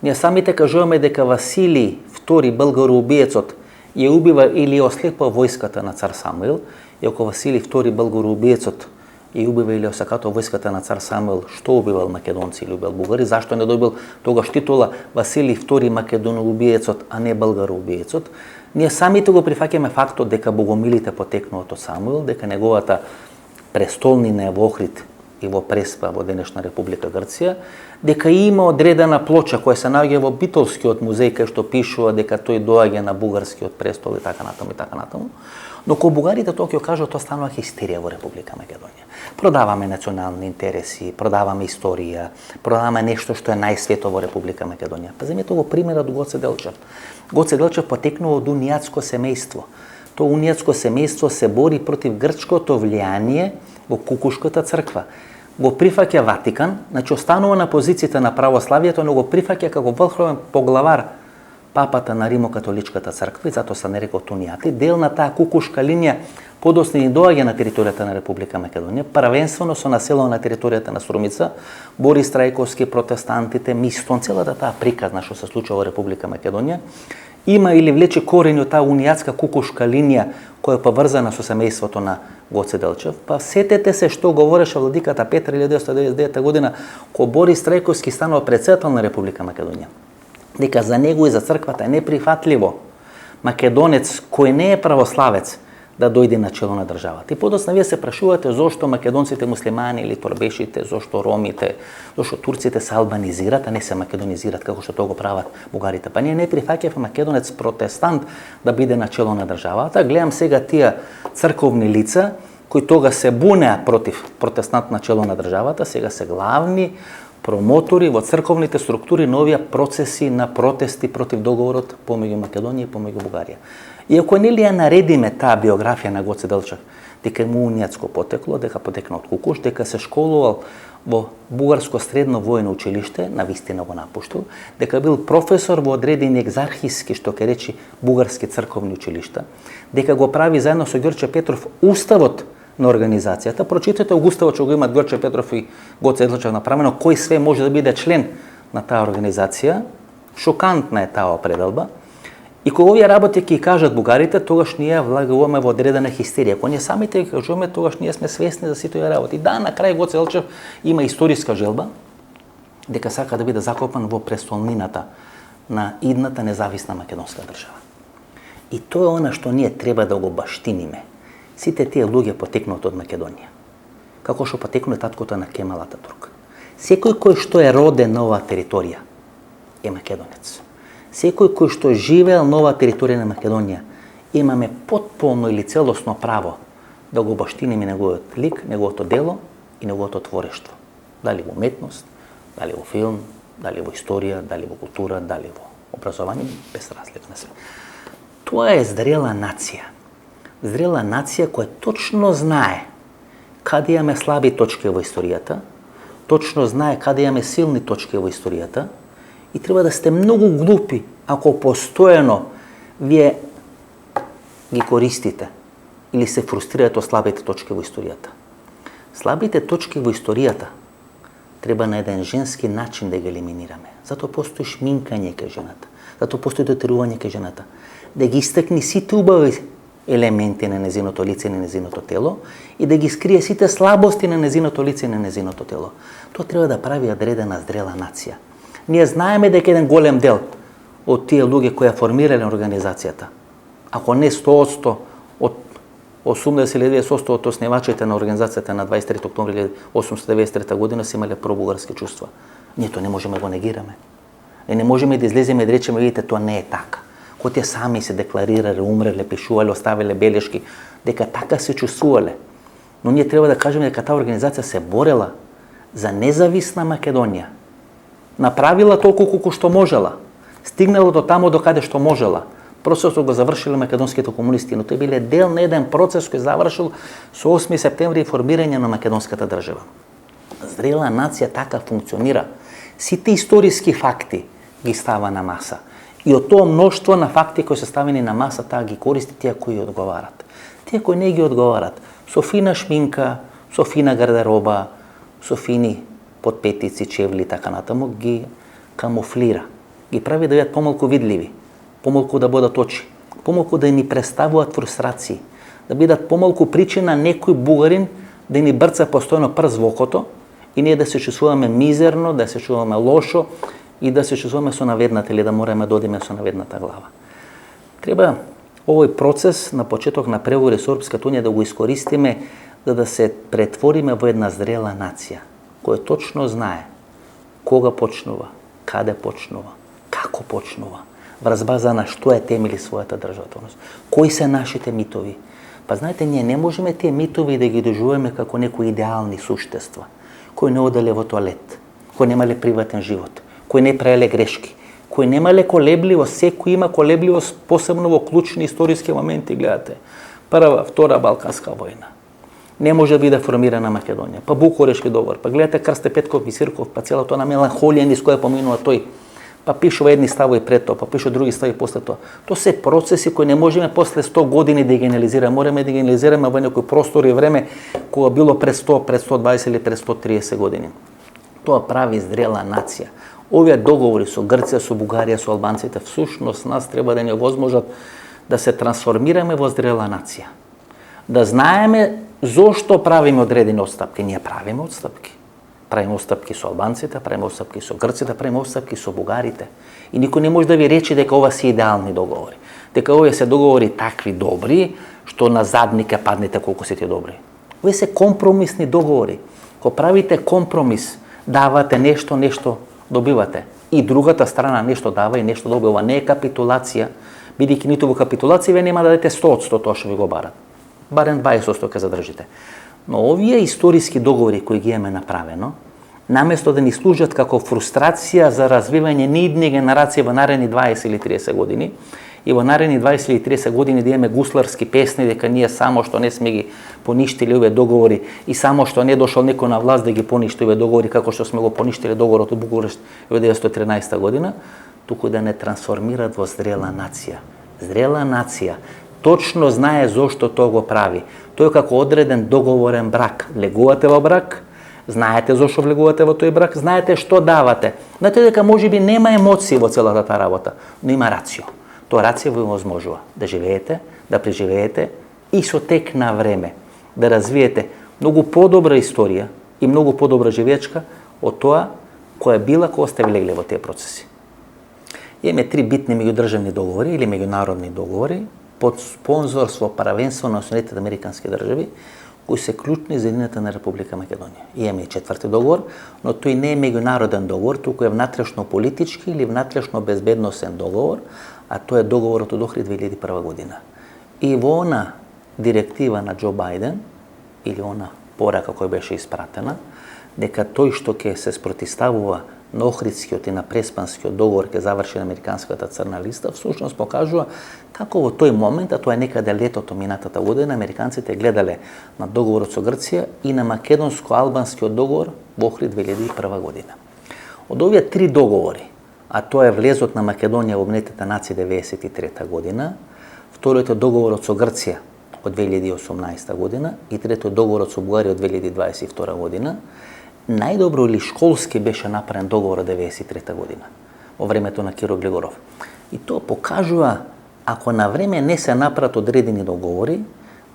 Ние самите кажуваме дека Василий II, българоубиецот, ја убива или ослепува војската на цар Самуил, и ако Василий II, българоубиецот, ја убива или осакатува војската на цар Самуил, што убивал македонци или убивал бугари, зашто не добил тогаш титула Василий II, македоноубиецот, а не българоубиецот? Ние самите го прифаќаме фактот дека богомилите потекнуваат од Самуил, дека неговата престолнина е во Охрид и во Преспа во денешна Република Грција, дека има одредена плоча која се наоѓа во Битолскиот музеј кај што пишува дека тој доаѓа на бугарскиот престол и така натаму. Но кога бугарите тоа ќе кажат, тоа станува хистерија во Република Македонија. Продаваме национални интереси, продаваме историја, продаваме нешто што е најсвето во Република Македонија. Па земете го примерот Гоце Делчев. Гоце Делчев потекнува од унијатско семејство. Тоа унијатско семејство се бори против грчкото влијание во Кукушката црква. Го прифаќа Ватикан, значи останува на позицијата на православието, но го прифаќа како врховен поглавар папата на Римокатоличката црква и затоа се нарекот унијати. Дел на таа кукушка линија подоцна ни доаѓа на територијата на Република Македонија, првенствено со населено на територијата на Струмица, Борис Трајковски, протестантите, Мистон, целата таа приказна што се случува во Република Македонија, има или влече корени од таа унијатска кукушка линија која е поврзана со семејството на Гоце Делчев. Па сетете се што говореше владиката Петар 1999 година кога Борис Трајковски станува председател на Република Македонија. Дека за него и за црквата е неприфатливо македонец кој не е православец да дојде на чело на државата. И подоцна вие се прашувате зошто македонците муслимани или торбешите, зошто ромите, зошто турците се албанизират, а не се македонизират како што тоа го прават бугарите. Па ние не прифаќавме македонец протестант да биде на чело на државата. Гледам сега тие црковни лица кои тога се бунеа против протестант на чело на државата, сега се главни промотори во црковните структури на овие процеси на протести против договорот помеѓу Македонија и помеѓу Бугарија. И ако не ли ја наредиме таа биографија на Гоце Делчев, дека му унијатско потекло, дека потекна од Кукуш, дека се школувал во Бугарско средно воено училиште, на вистина го напуштил, дека бил професор во одредени екзархиски, што ке речи бугарски црковни училишта, дека го прави заедно со Ѓорче Петров уставот на организацијата. Прочитате уставот што го имаат Ѓорче Петров и Гоце Делчев направено, кој све може да биде член на таа организација. Шокантна е таа определба. И кога овие работи ќе кажат бугарите, тогаш ние влагуваме во одредена хистерија. Кога ние самите ги кажуваме, тогаш ние сме свесни за сите овие работи. Да, на крај Гоце Делчев има историска желба дека сака да биде закопан во престолнината на идната независна македонска држава. И тоа е она што ние треба да го баштиниме. Сите тие луѓе потекнуваат од Македонија. Како што потекнува таткото на Кемал Ататурк. Секој кој што е роден на оваа територија е македонец. Секој кој што живеел на оваа територија на Македонија, имаме потполно или целосно право да го баштиниме неговиот лик, неговото дело и неговото творештво. Дали во уметност, дали во филм, дали во историја, дали во култура, дали во образование, без разлика на све. Тоа е зрела нација. Зрела нација која точно знае каде имаме слаби точки во историјата, точно знае каде имаме силни точки во историјата и треба да сте многу глупи ако постојано вие ги користите или се фрустрирате од слабите точки во историјата. Слабите точки во историјата треба на еден женски начин да ги елиминираме. Затоа постои шминкање кај жената, затоа постои дотерување кај жената. Да ги истакни сите убави елементи на незиното лице и на незиното тело и да ги скрие сите слабости на незиното лице и на незиното тело. Тоа треба да прави одредена зрела нација. Ние знаеме дека еден голем дел од тие луѓе кои ја формирале организацијата, ако не 100%, од 80 или 90% од основачите на организацијата на 23 октомври 1893 година се имале пробугарски чувства. Ние тоа не можеме да го негираме. И не можеме да излеземе и да речеме, видите, тоа не е така. Кои те сами се декларирале, умреле, пишувале, оставиле белешки, дека така се чувствувале. Но ние треба да кажеме дека таа организација се борела за независна Македонија. Направила толку колку што можела. Стигнала до тамо до каде што можела. Процесот го завршиле македонските комунисти, но тој биле дел на еден процес кој завршил со 8 септември и формирање на македонската држава. Зрела нација така функционира. Сите историски факти ги става на маса. И од тоа мноштво на факти кои се ставени на маса, таа ги користи тие кои одговарат. Тие кои не ги одговарат, со фина шминка, со фина гардероба, со фини подпетици, чевли и така натаму, ги камуфлира. Ги прави да бидат помалку видливи, помалку да бодат очи, помалку да ни представуваат фрустрации, да бидат помалку причина некој бугарин да ни брца постојано прст во окото и ние да се чувствуваме мизерно, да се чувствуваме лошо и да се чувствуваме со наведната или да мораме да одиме со наведната глава. Треба овој процес на почеток на преговори со Европската унија да го искористиме за да се претвориме во една зрела нација која точно знае кога почнува, каде почнува, како почнува, врз база на што е темели својата државност, кои се нашите митови. Па знаете, ние не можеме тие митови да ги доживуваме како некои идеални суштества, кои не оделе во тоалет, кои немале приватен живот, кои не правеле грешки, кои немале колебливост, секој има колебливост, посебно во клучни историски моменти, гледате. Прва, втора Балканска војна. Не може да биде формирана Македонија. Па Букурешки договор, па гледате Крсте Петков и Сирков, па целата она меланхолија низ која поминува тој. Па пишува едни ставови пред тоа, па пишува други ставови после тоа. Тоа се процеси кои не можеме после 100 години да ги анализираме. Мораме да ги анализираме во некој простор и време кога било пред 100, пред 120 или пред 130 години. Тоа прави зрела нација. Овие договори со Грција, со Бугарија, со албанците, всушност нас треба да ни овозможат да се трансформираме во зрела нација. Да знаеме зошто правиме одредени отстапки. Ние правиме отстапки. Правиме отстапки со албанците, правиме отстапки со грците, правиме отстапки со бугарите. И никој не може да ви рече дека ова се идеални договори. Дека овие се договори такви добри, што на задник ќе паднете колку се тие добри. Овие се компромисни договори. Кога правите компромис, давате нешто, нешто добивате. И другата страна нешто дава и нешто добива. Не е капитулација, бидејќи ниту во капитулација вие нема да дадете 100% тоа што ви го барат. Барем 20% ќе задржите. Но овие историски договори кои ги имаме направено, наместо да ни служат како фрустрација за развивање на идни генерации во наредни 20 или 30 години, и во наредни 20 или 30 години да имаме гусларски песни дека ние само што не сме ги поништили овие договори и само што не дошол некој на власт да ги поништи овие договори како што сме го поништили договорот од Букурешт во 1913 година, туку да не трансформират во зрела нација. Зрела нација точно знае зошто тоа го прави. Тој како одреден договорен брак. Влегувате во брак, знаете зошто влегувате во тој брак, знаете што давате. Знаете дека можеби нема емоции во целата таа работа, но има рацио. Тоа рацио ви возможува да живеете, да преживеете и со тек на време да развиете многу подобра историја и многу подобра живеечка од тоа која била кога сте влегле во тие процеси. Имаме 3 битни меѓудржавни договори или меѓународни договори под спонзорство, правенство на Соединетите американски држави, кои се клучни за едината на Република Македонија. Имаме и 4ти договор, но тој не е меѓународен договор, туку е внатрешно политички или внатрешно безбедносен договор, а тоа е договорот од Охрид 2001 година. И во она директива на Џо Бајден, или она порака која беше испратена, дека тој што ќе се спротивставува на Охридскиот и на Преспанскиот договор ќе заврши на американската црна листа, всушност покажува како во тој момент, а тоа е некаде летото минатата година, американците гледале на договорот со Грција и на македонско-албанскиот договор во Охрид 2001 година. Од овие 3 договори, а тоа е влезот на Македонија во Обединетите нации 1993 година, вториот е договорот со Грција од 2018 година и третиот договорот со Бугарија од 2022 година, најдобро или школски беше направен договор од 1993 година, во времето на Киро Глигоров. И тоа покажува ако на време не се направат одредени договори,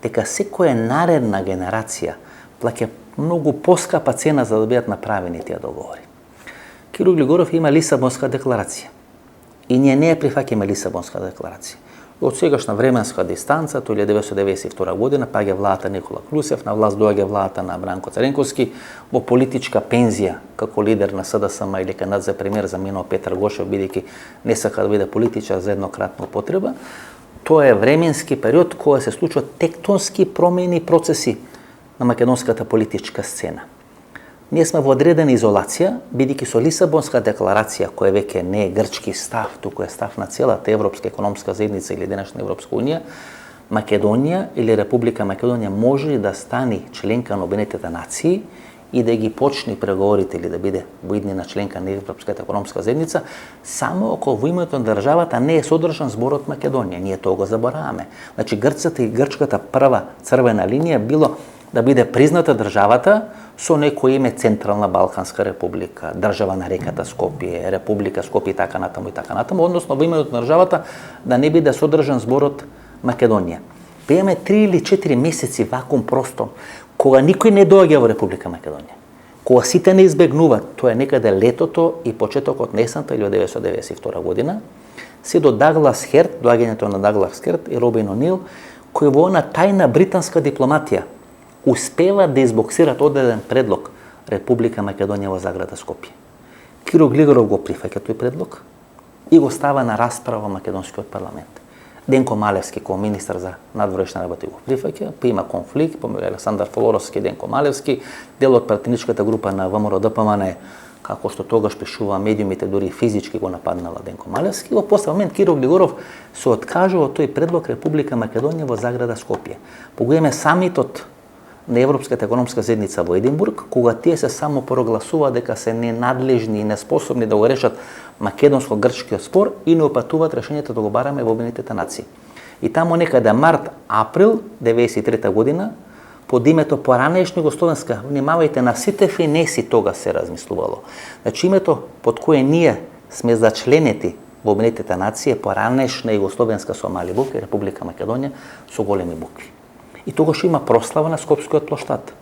дека секоја наредна генерација плаќа многу поскапа цена за да бидат направени тие договори. Киро Глигоров има Лисабонска декларација. И ние не ја прифаќаме Лисабонска декларација. Од сегашна временска дистанца, тоа 1992 година, паѓа владата Никола Клусев, на власт доаѓа владата на Бранко Царенковски, во политичка пензија како лидер на СДСМ или кандидат за премиер заминал Петар Гошев, бидејќи не сака да биде политичар за еднократна употреба. Тоа е временски период кога се случуваат тектонски промени и процеси на македонската политичка сцена. Ние сме во одредена изолација, бидејќи со Лисабонска декларација, која веќе не е грчки став, туку е став на целата Европска економска заедница или денешна Европска унија, Македонија или Република Македонија може да стане членка на Обединетите нации и да ги почне преговорите или да биде воиднина членка на Европската економска заедница, само ако во името на државата не е содржан зборот Македонија. Ние тоа го забораваме. Значи, грцата и грчката прва црвена линија било да биде призната државата со некој име Централна Балканска република, држава на реката Скопје, Република Скопје и така натаму, односно во името на државата да не биде содржан зборот Македонија. Имаме 3 или 4 месеци вакуум простор, кога никој не доаѓа во Република Македонија. Кога сите не избегнуваат, тоа е некаде летото и почетокот на есента 1992 година, се до Даглас Херт, доаѓањето на Даглас Херт и Робин О'Нил, кои во она тајна британска дипломатија успеват да избоксират одреден предлог Република Македонија во заграда Скопје. Киро Глигоров го прифаќа тој предлог и го става на расправа во македонскиот парламент. Денко Малевски, како министар за надворешни работи, го прифаќа, па има конфликт помеѓу Александар Флоровски и Денко Малевски, дел од пратеничката група на ВМРО ДПМН, како што тогаш пишува медиумите, дури физички го нападнала Денко Малевски. Во последен момент Киро Глигоров се откажува од тој предлог Република Македонија во заграда Скопје. Погоеме самитот на Европската економска заедница во Единбург, кога тие се само прогласува дека се ненадлежни и неспособни да го решат македонско-грчкиот спор и не опатуваат решењето да го бараме во Обединетите нации. И таму некаде март-април 1993 година, под името поранешна Југословенска, внимавајте, на сите финеси тога се размислувало. Значи името под кое ние сме зачленети во Обединетите нации е поранешна Југословенска со мали букви, Република Македонија со големи букви. И тогаш има прослава на Скопскиот плоштад.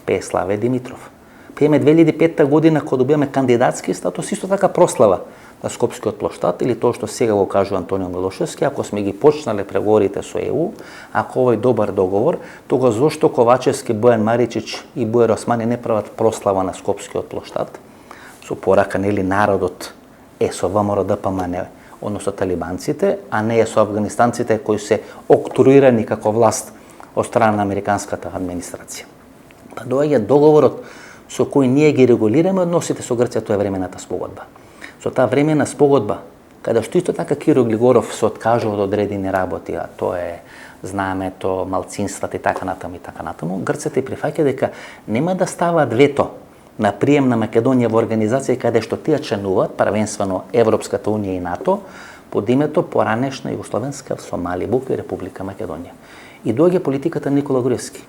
Пее Славе Димитров. Пееме 2005 година кога добиваме кандидатски статус, исто така прослава на Скопскиот плоштад, или тоа што сега го кажува Антонио Милошевски, ако сме ги почнале преговорите со ЕУ, ако овој добар договор, тогаш зошто Ковачевски, Бојан Маричич и Бојар Османи не прават прослава на Скопскиот плоштад? Со порака, нели, народот е со ВМРО ДПМН, односно талибанците, а не е со афганистанците кои се октруирани како власт од страна на американската администрација. Па доаѓа договорот со кој ние ги регулираме односите со Грција, тоа е времената спогодба. Со таа времена спогодба, каде што исто така Киро Глигоров се откажува од одредени работи, а тоа е знаемето, малцинствата и така натаму, Грците прифаќа дека нема да ставаат вето на прием на Македонија во организација каде што тие членуваат, првенствено Европската унија и НАТО, под името поранешна Југословенска со мали букви Република Македонија. И доаѓа политиката Никола Груевски.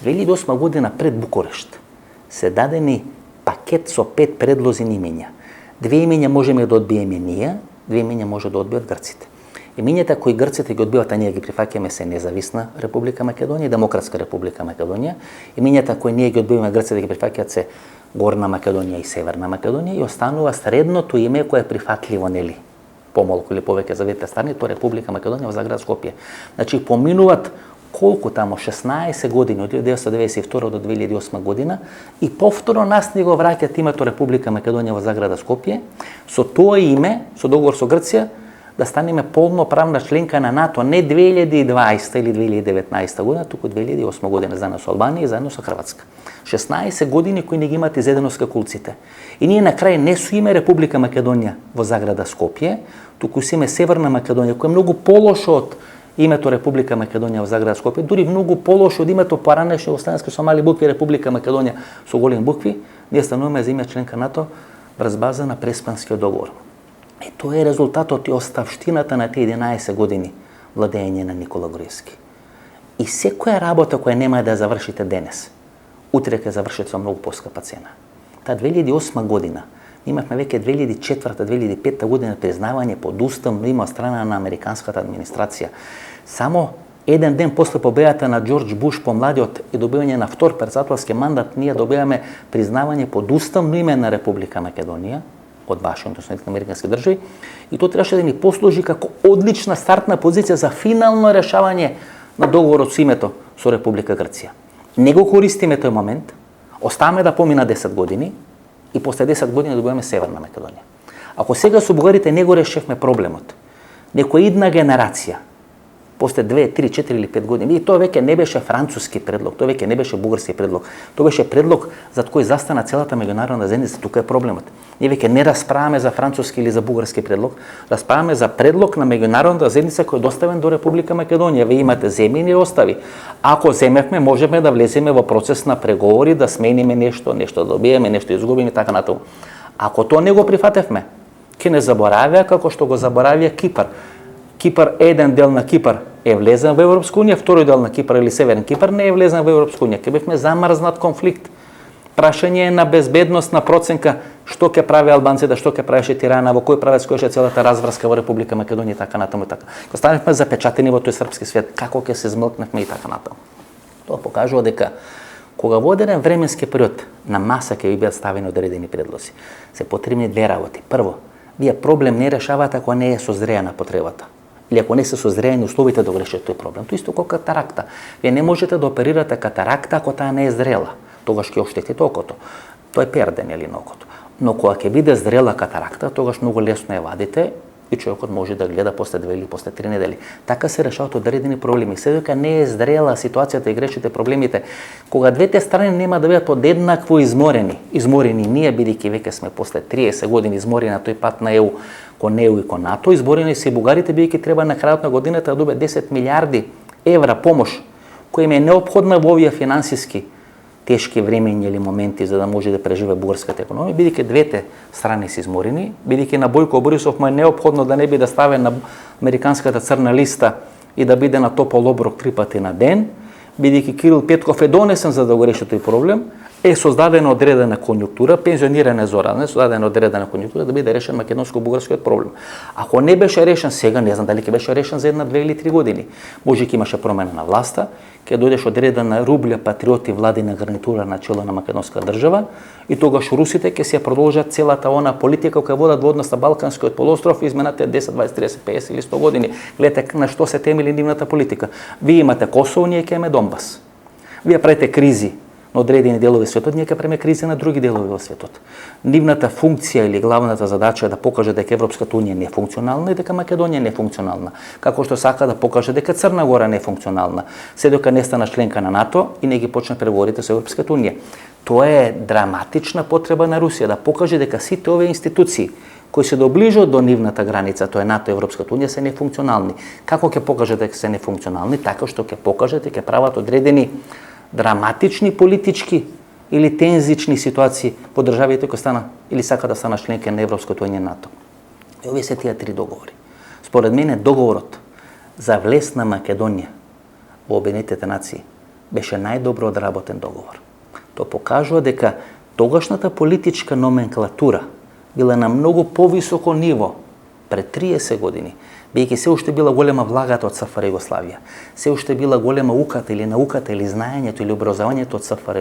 2008 година пред Букурешт се дадени пакет со 5 предлози на имења. 2 имења можеме да одбиеме ние, 2 имења може да одбијат грците. Имењата кои грците ги одбиваат, а ние ги прифаќаме, се Независна Република Македонија и Демократска Република Македонија. Имењата кои ние ги одбиваме, грците ги прифаќаат, се Горна Македонија и Северна Македонија, и останува средното име кое е прифатливо, нели, помалку или повеќе за двете страни, тоа Република Македонија во заград Скопје. Значи поминуваат колку тамо 16 години, од 1992 до 2008 година, и повторно нас не го враќаат името Република Македонија во заграда Скопје, со тоа име, со договор со Грција, да станеме полноправна членка на НАТО не 2020 или 2019 година, туку 2008 година заедно со Албанија и заедно со Хрватска. 16 години кои не ги имат изеденост кулците. И ние на крај не со име Република Македонија во заграда Скопје, туку со име Северна Македонија, кој е многу полошо од името Република Македонија во заград Скопје, дури многу полошо од името поранешно Југословенска со мали букви Република Македонија со големи букви, ние стануваме за име членка НАТО врз база на Преспанскиот договор. И тоа е резултатот и оставштината на тие 11 години владење на Никола Груевски. И секоја работа која нема да завршите денес, утре ќе завршите со многу поскапа цена. Та 2008 година, Имавме веќе 2004-2005 година признавање подуставно има страна на американската администрација. Само еден ден после победата на Џорџ Буш помладиот и добивање на втор председателски мандат, ние добиваме признавање подуставно име на Република Македонија од Вашингтон, Соединетите американски држави, и тоа требаше да ни послужи како одлична стартна позиција за финално решавање на договорот со името со Република Грција. Не го користиме тој момент, оставаме да помина 10 години и после 10 години добиваме Северна Македонија. Ако сега со бугарите не го решевме проблемот, некоја идна генерација, после 2, 3, 4 или 5 години, и тоа веќе не беше француски предлог, тоа веќе не беше бугарски предлог, тоа беше предлог за кој застана целата меѓународна заедница. Тука е проблемот. Ние веќе не расправаме за француски или за бугарски предлог, расправаме за предлог на меѓународната заедница кој е доставен до Република Македонија. Вие имате земјини и остави. Ако земевме, можеме да влеземе во процес на преговори, да смениме нешто, нешто добиеме, нешто изгубиме и така натаму. Ако тоа не го прифатевме, ќе не заборавија како што го заборавија Кипар. Кипар, еден дел на Кипар е влезен во Европска унија, второј дел на Кипар или Северен Кипар не е влезен во Европска унија. Ке бевме замрзнат конфликт. Прашање на безбедност, на проценка што ќе прави албанците, што ќе правеше Тирана, во кој правец која е целата разврска во Република Македонија и така натаму и така. Кога станевме запечатени во тој српски свет, како ќе се змлкневме и така натаму. Тоа покажува дека кога во одреден временски период на маса ќе ви бидат ставени одредени предлози, се потребни две работи. Прво, вие проблем не решавате ако не е созреана потребата. Или ако не се созреени условите да го решите тој проблем. Тоа исто како катаракта. Вие не можете да оперирате катаракта ако таа не е зрела. Тогаш ќе оштетите окото. Тоа е перден или на окото. Но кога ќе биде зрела катаракта, тогаш многу лесно ја вадите и човекот може да гледа после 2 или после 3 недели. Така се решаваат одредени проблеми. Се дека не е зрела ситуацијата и грешите проблемите, кога двете страни нема да бидат одеднакво изморени ние бидејќи веќе сме после 30 години изморени на тој пат на ЕУ, кон ЕУ и кон НАТО, изборени се бугарите бидејќи треба на крајот на годината да добијат 10 милиарди евра помош која им е неопходна во овие финансиски тешки времења или моменти за да може да преживе бугарската економија, бидејќи двете страни се изморени, бидејќи на Бојко Борисов му е неопходно да не биде ставен на американската црна листа и да биде на топол оброк 3 пати на ден, бидејќи Кирил Петков е донесен за да го реши тој проблем, е создадена одредена конјунктура, пензиониране Зоране, создадена одредена конјунктура да биде решен македонско-бугарскиот проблем. Ако не беше решен сега, не знам дали ќе беше решен за 1, 2 или 3 години. Може ќе имаше промена на власта, ќе дојдеш одредена рублја патриоти владина гарнитура на чело на македонска држава и тогаш русите ќе се продолжат целата она политика која водат во однос на Балканскиот полуостров изминатите 10, 20, 30, 50 или 100 години. Гледате на што се темели нивната политика. Вие имате Косово, ние ќе имаме Донбас. Вие правите кризи на одредени делови светот, ние ќе правиме кризи на други делови во светот. Нивната функција или главната задача е да покаже дека Европската унија не е функционална и дека Македонија не е функционална, како што сака да покаже дека Црна Гора не е функционална, се дека не стана членка на НАТО и не ги почна преговорите со Европската унија. Тоа е драматична потреба на Русија да покаже дека сите овие институции кои се доближат до нивната граница, тоа е НАТО и Европската унија, се нефункционални. Како ќе покаже дека се нефункционални? Така што ќе покажат и ќе прават одредени драматични политички или тензични ситуации во државите кои стана или сака да станат членки на Европската унија и НАТО. И овие се тие 3 договори. Според мене договорот за влез на Македонија во Обединетите нации беше најдобро одработен договор. Тоа покажува дека тогашната политичка номенклатура била на многу повисоко ниво пред 30 години, бидејќи се уште била голема влагата од СФР Југославија, се уште била голема уката или науката или знаењето или образованието од СФР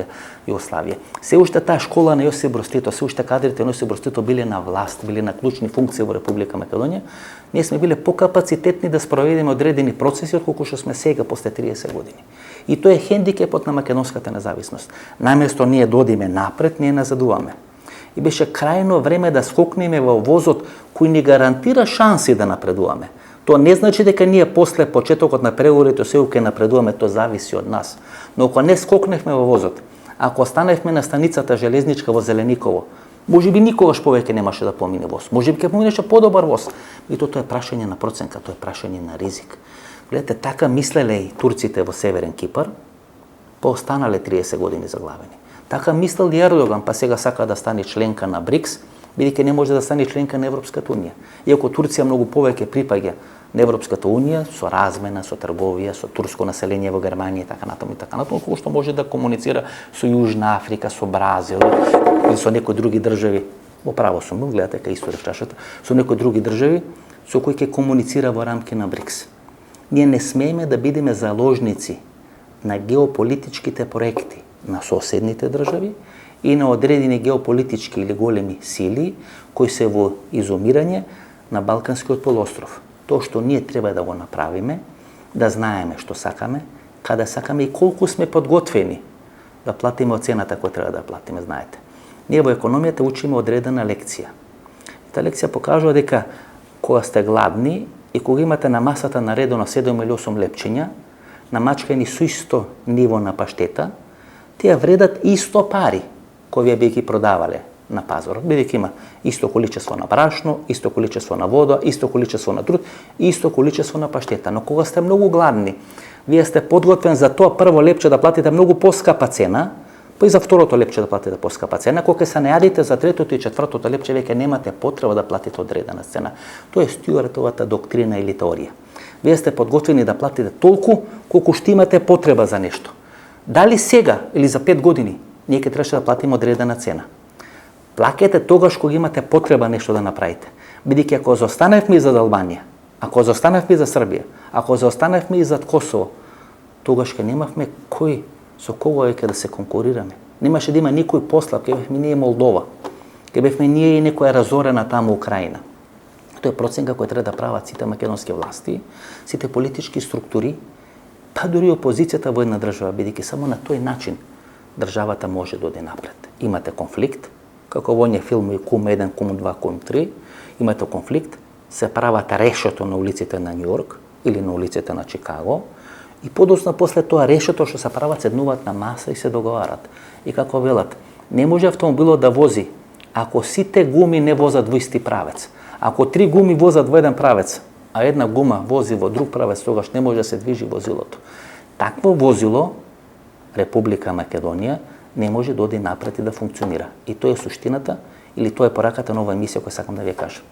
Југославија. Се уште таа школа на Јосип Брз Тито, се уште кадрите на Јосип Брз Тито биле на власт, биле на клучни функции во Република Македонија, ние сме биле покапацитетни да спроведеме одредени процеси отколку што сме сега после 30 години. И тоа е хендикепот на македонската независност. Наместо ние додиме напред, ние назадуваме. И беше крајно време да скокнеме во возот кој ни гарантира шанси да напредуваме. Тоа не значи дека ние после почетокот на преговорите се ќе напредуваме, тоа зависи од нас. Но ако не скокневме во возот, ако останевме на станицата железничка во Зелениково, можеби никогаш повеќе немаше да помине воз. Можеби ќе поминеше подобар воз. И тоа е прашање на проценка, тоа е прашање на ризик. Гледате, така мислеле и турците во Северен Кипар, па останале 30 години заглавени. Така мислел и Ердоган, па сега сака да стане членка на БРИКС, бидејќи не може да стане членка на Европската унија. Иако Турција многу повеќе припаѓа на Европската унија со размена, со трговија, со турско население во Германија и така натаму, колку што може да комуницира со Јужна Африка, со Бразил или со некои други држави Во право сум бил, гледате кај историја чашата, со некои други држави со кои ќе комуницира во рамки на БРИКС. Ние не смееме да бидеме заложници на геополитичките проекти на соседните држави и на одредени геополитички или големи сили кои се во изумирање на Балканскиот полуостров. Тоа што ние треба да го направиме, да знаеме што сакаме, каде сакаме и колку сме подготвени да платиме оцената која треба да платиме, знаете. Ние во економијата учиме одредена лекција. Таа лекција покажува дека кога сте гладни и кога имате на масата наредено 7 или 8 лепчиња, намачкани со исто ниво на паштета, тие вредат исто пари кои вие би ги продавале на пазарот, бидејќи има исто количество на брашно, исто количество на вода, исто количество на труд, исто количество на паштета. Но кога сте многу гладни, вие сте подготвен за тоа прво лепче да платите многу поскапа цена, па и за второто лепче да платите поскапа цена. Кога се најадите за третото и четвртото лепче, веќе немате потреба да платите одредена цена. Тоа е Стюартовата доктрина или теорија. Вие сте подготвени да платите толку колку што имате потреба за нешто. Дали сега или за 5 години, ние ќе требаше да платиме одредена цена. Плакете тогаш кога имате потреба нешто да направите. Бидејќи ако заостаневме и за Албанија, ако заостаневме и за Србија, ако заостаневме и за Косово, тогаш ќе немавме кој со кого ќе да се конкурираме. Немаше да има никој послаб, ќе бевме ние Молдова, ќе бевме ние и некоја разорена таму Украина. Тоа е проценка која треба да прават сите македонски власти, сите политички структури, па дури опозицијата во една држава, бидејќи само на тој начин државата може да оди напред. Имате конфликт, како во оние филми Кум 1, Кум 2, Кум 3, имате конфликт, се прават решето на улиците на Њујорк или на улиците на Чикаго, и подоцна после тоа решето што се прават седнуваат на маса и се договарат. И како велат, не може автомобилот да вози ако сите гуми не возат во исти правец. Ако 3 гуми возат во еден правец, а една гума вози во друг правец, тогаш не може да се движи возилото. Такво возило Република Македонија не може да оди напред и да функционира. И тоа е суштината или тоа е пораката на оваа емисија која сакам да ви кажам.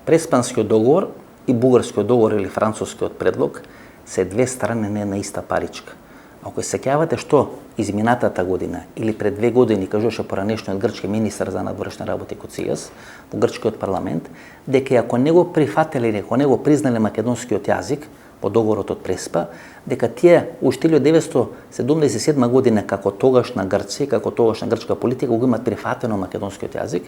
Преспанскиот договор и бугарскиот договор или францускиот предлог се две страни не на иста паричка. Ако се сеќавате што изминатата година или пред 2 години кажуваше поранешниот грчки министар за надворешни работи Коцијас во грчкиот парламент, дека ако не го прифателе или ако не го признале македонскиот јазик по договорот од Преспа, дека тие уште 1977 година како тогашна Грција, како тогашна грчка политика го имаат прифатено македонскиот јазик,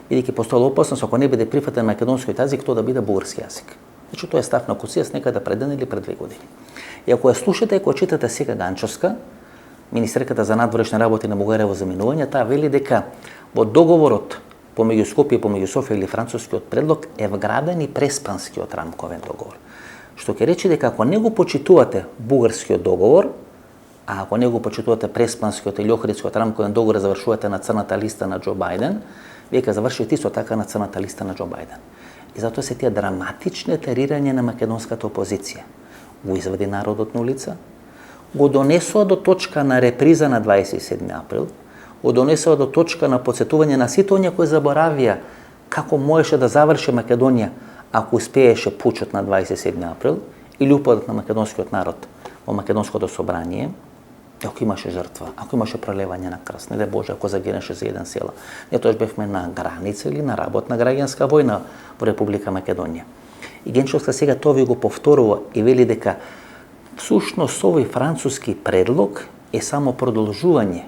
бидејќи постоела опасност ако не биде прифатен македонскиот јазик, тоа да биде бугарски јазик. Значи тоа е став на Коцијас некаде пред ден или пред 2 години. И ако ја слушате, ако читате сега Ганчовска, министерката за надворешни работи на Бугарија во заминување, таа вели дека во договорот помеѓу Скопје и помеѓу Софија или францускиот предлог е вграден и преспанскиот рамковен договор. Што ќе рече дека ако не го почитувате бугарскиот договор, а ако не го почитувате преспанскиот или охридскиот рамковен договор, завршувате на црната листа на Џо Бајден, вие ќе завршите исто така на црната листа на Џо Бајден. И затоа се тие драматични терирање на македонската опозиција. Го извади народот на улица, го донесува до точка на реприза на 27 април, го донесува до точка на подсетување на сите оние кои заборавија како можеше да заврши Македонија ако успееше пучот на 27 април или упадот на македонскиот народ во македонското собрание, ако имаше жртва, ако имаше пролевање на крв, не дај Боже, ако загинеше за еден села. Ние тоаш бевме на граница или на работна граѓанска војна во Република Македонија. И Генчовска сега тоа ви го повторува и вели дека всушност овој француски предлог е само продолжување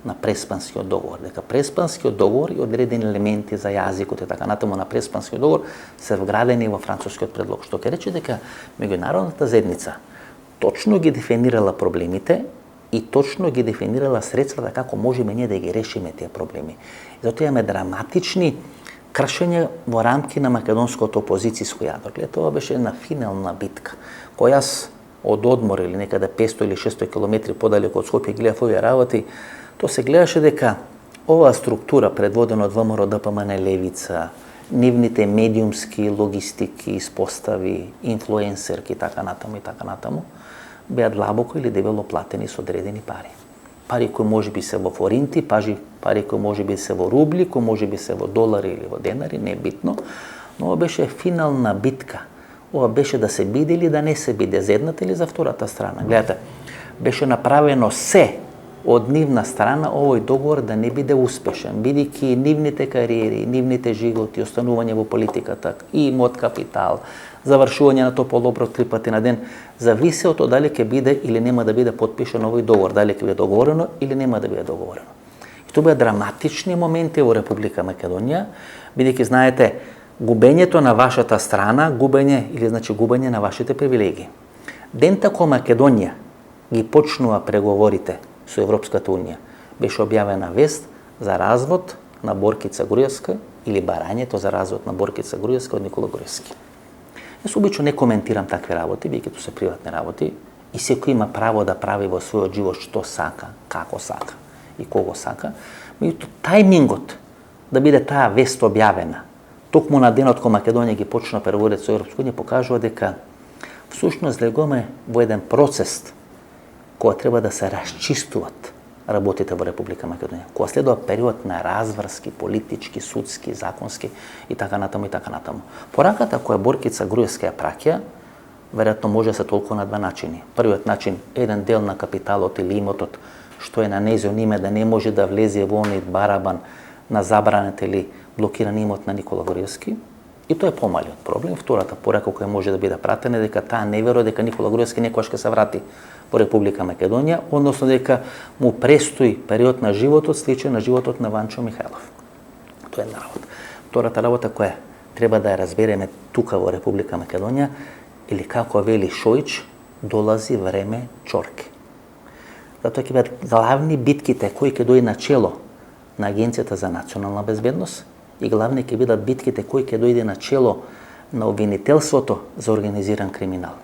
на Преспанскиот договор. Дека Преспанскиот договор и одредени елементи за јазикот и така натаму на Преспанскиот договор се вградени во францускиот предлог. Што ќе рече дека меѓународната заедница точно ги дефинирала проблемите и точно ги дефинирала средствата како можеме ние да ги решиме тие проблеми. И затоа имаме драматични кршење во рамки на македонското опозицијско јадро. Гледате, тоа беше една финална битка, која јас од одмор или некаде 500 или 600 километри подалеку од Скопје гледав овие работи, тоа се гледаше дека оваа структура предводена од ВМРО ДПМН левица, нивните медиумски логистики, испостави, инфлуенсерки и така натаму, беа длабоко или дебело платени со одредени пари. Пари кои можеби се во форинти, пари кои можеби се во рубли, кои можеби се во долари или во денари, не е битно, но ова беше финална битка. Ова беше да се биде или да не се биде за едната или за втората страна. Гледате, беше направено се од нивна страна овој договор да не биде успешен, бидејќи нивните кариери, нивните животи, останување во политиката, и имот капитал, завршување на топол оброк 3 пати на ден, зависи од тоа дали ќе биде или нема да биде потпишан овој договор, дали ќе биде договорено или нема да биде договорено. И тоа беа драматични моменти во Република Македонија, бидејќи знаете, губењето на вашата страна, губење на вашите привилегии. Дента кога Македонија ги почнува преговорите со Европската Унија, беше објавена вест за развод на Боркица Груевска или барањето за развод на Боркица Груевска од Никола Груевски. Јас обично не коментирам такви работи, бидејќи тоа се приватни работи и секој има право да прави во својот живот што сака, како сака и кого сака. Меѓутоа, тајмингот да биде таа вест објавена токму на денот кога Македонија ги почна преговорите со Европската Унија покажува дека всушност легуваме во еден процес кога треба да се расчистуваат работите во Република Македонија, кога следува период на разврски, политички, судски, законски и така натаму и така натаму. Пораката која Боркица Груевска ја праќа, веројатно може да се толкува на два начини. Првиот начин, еден дел на капиталот или имотот што е на нејзино име да не може да влезе во оној барабан на забранет или блокиран имот на Никола Груевски. И тоа е помалиот проблем. Втората порака која може да биде пратена е дека таа не верува дека Никола Груевски некогаш ќе се врати во Република Македонија, односно дека му престои период на животот сличен на животот на Ванчо Михајлов. Тоа е една работа. Втората работа која треба да ја разбереме тука во Република Македонија, или како вели Шојч, долази време чорке. Затоа ќе бидат главни битките кои ќе дојде на чело на Агенцијата за национална безбедност и главни ќе бидат битките кои ќе дојде на чело на обвинителството за организиран криминал.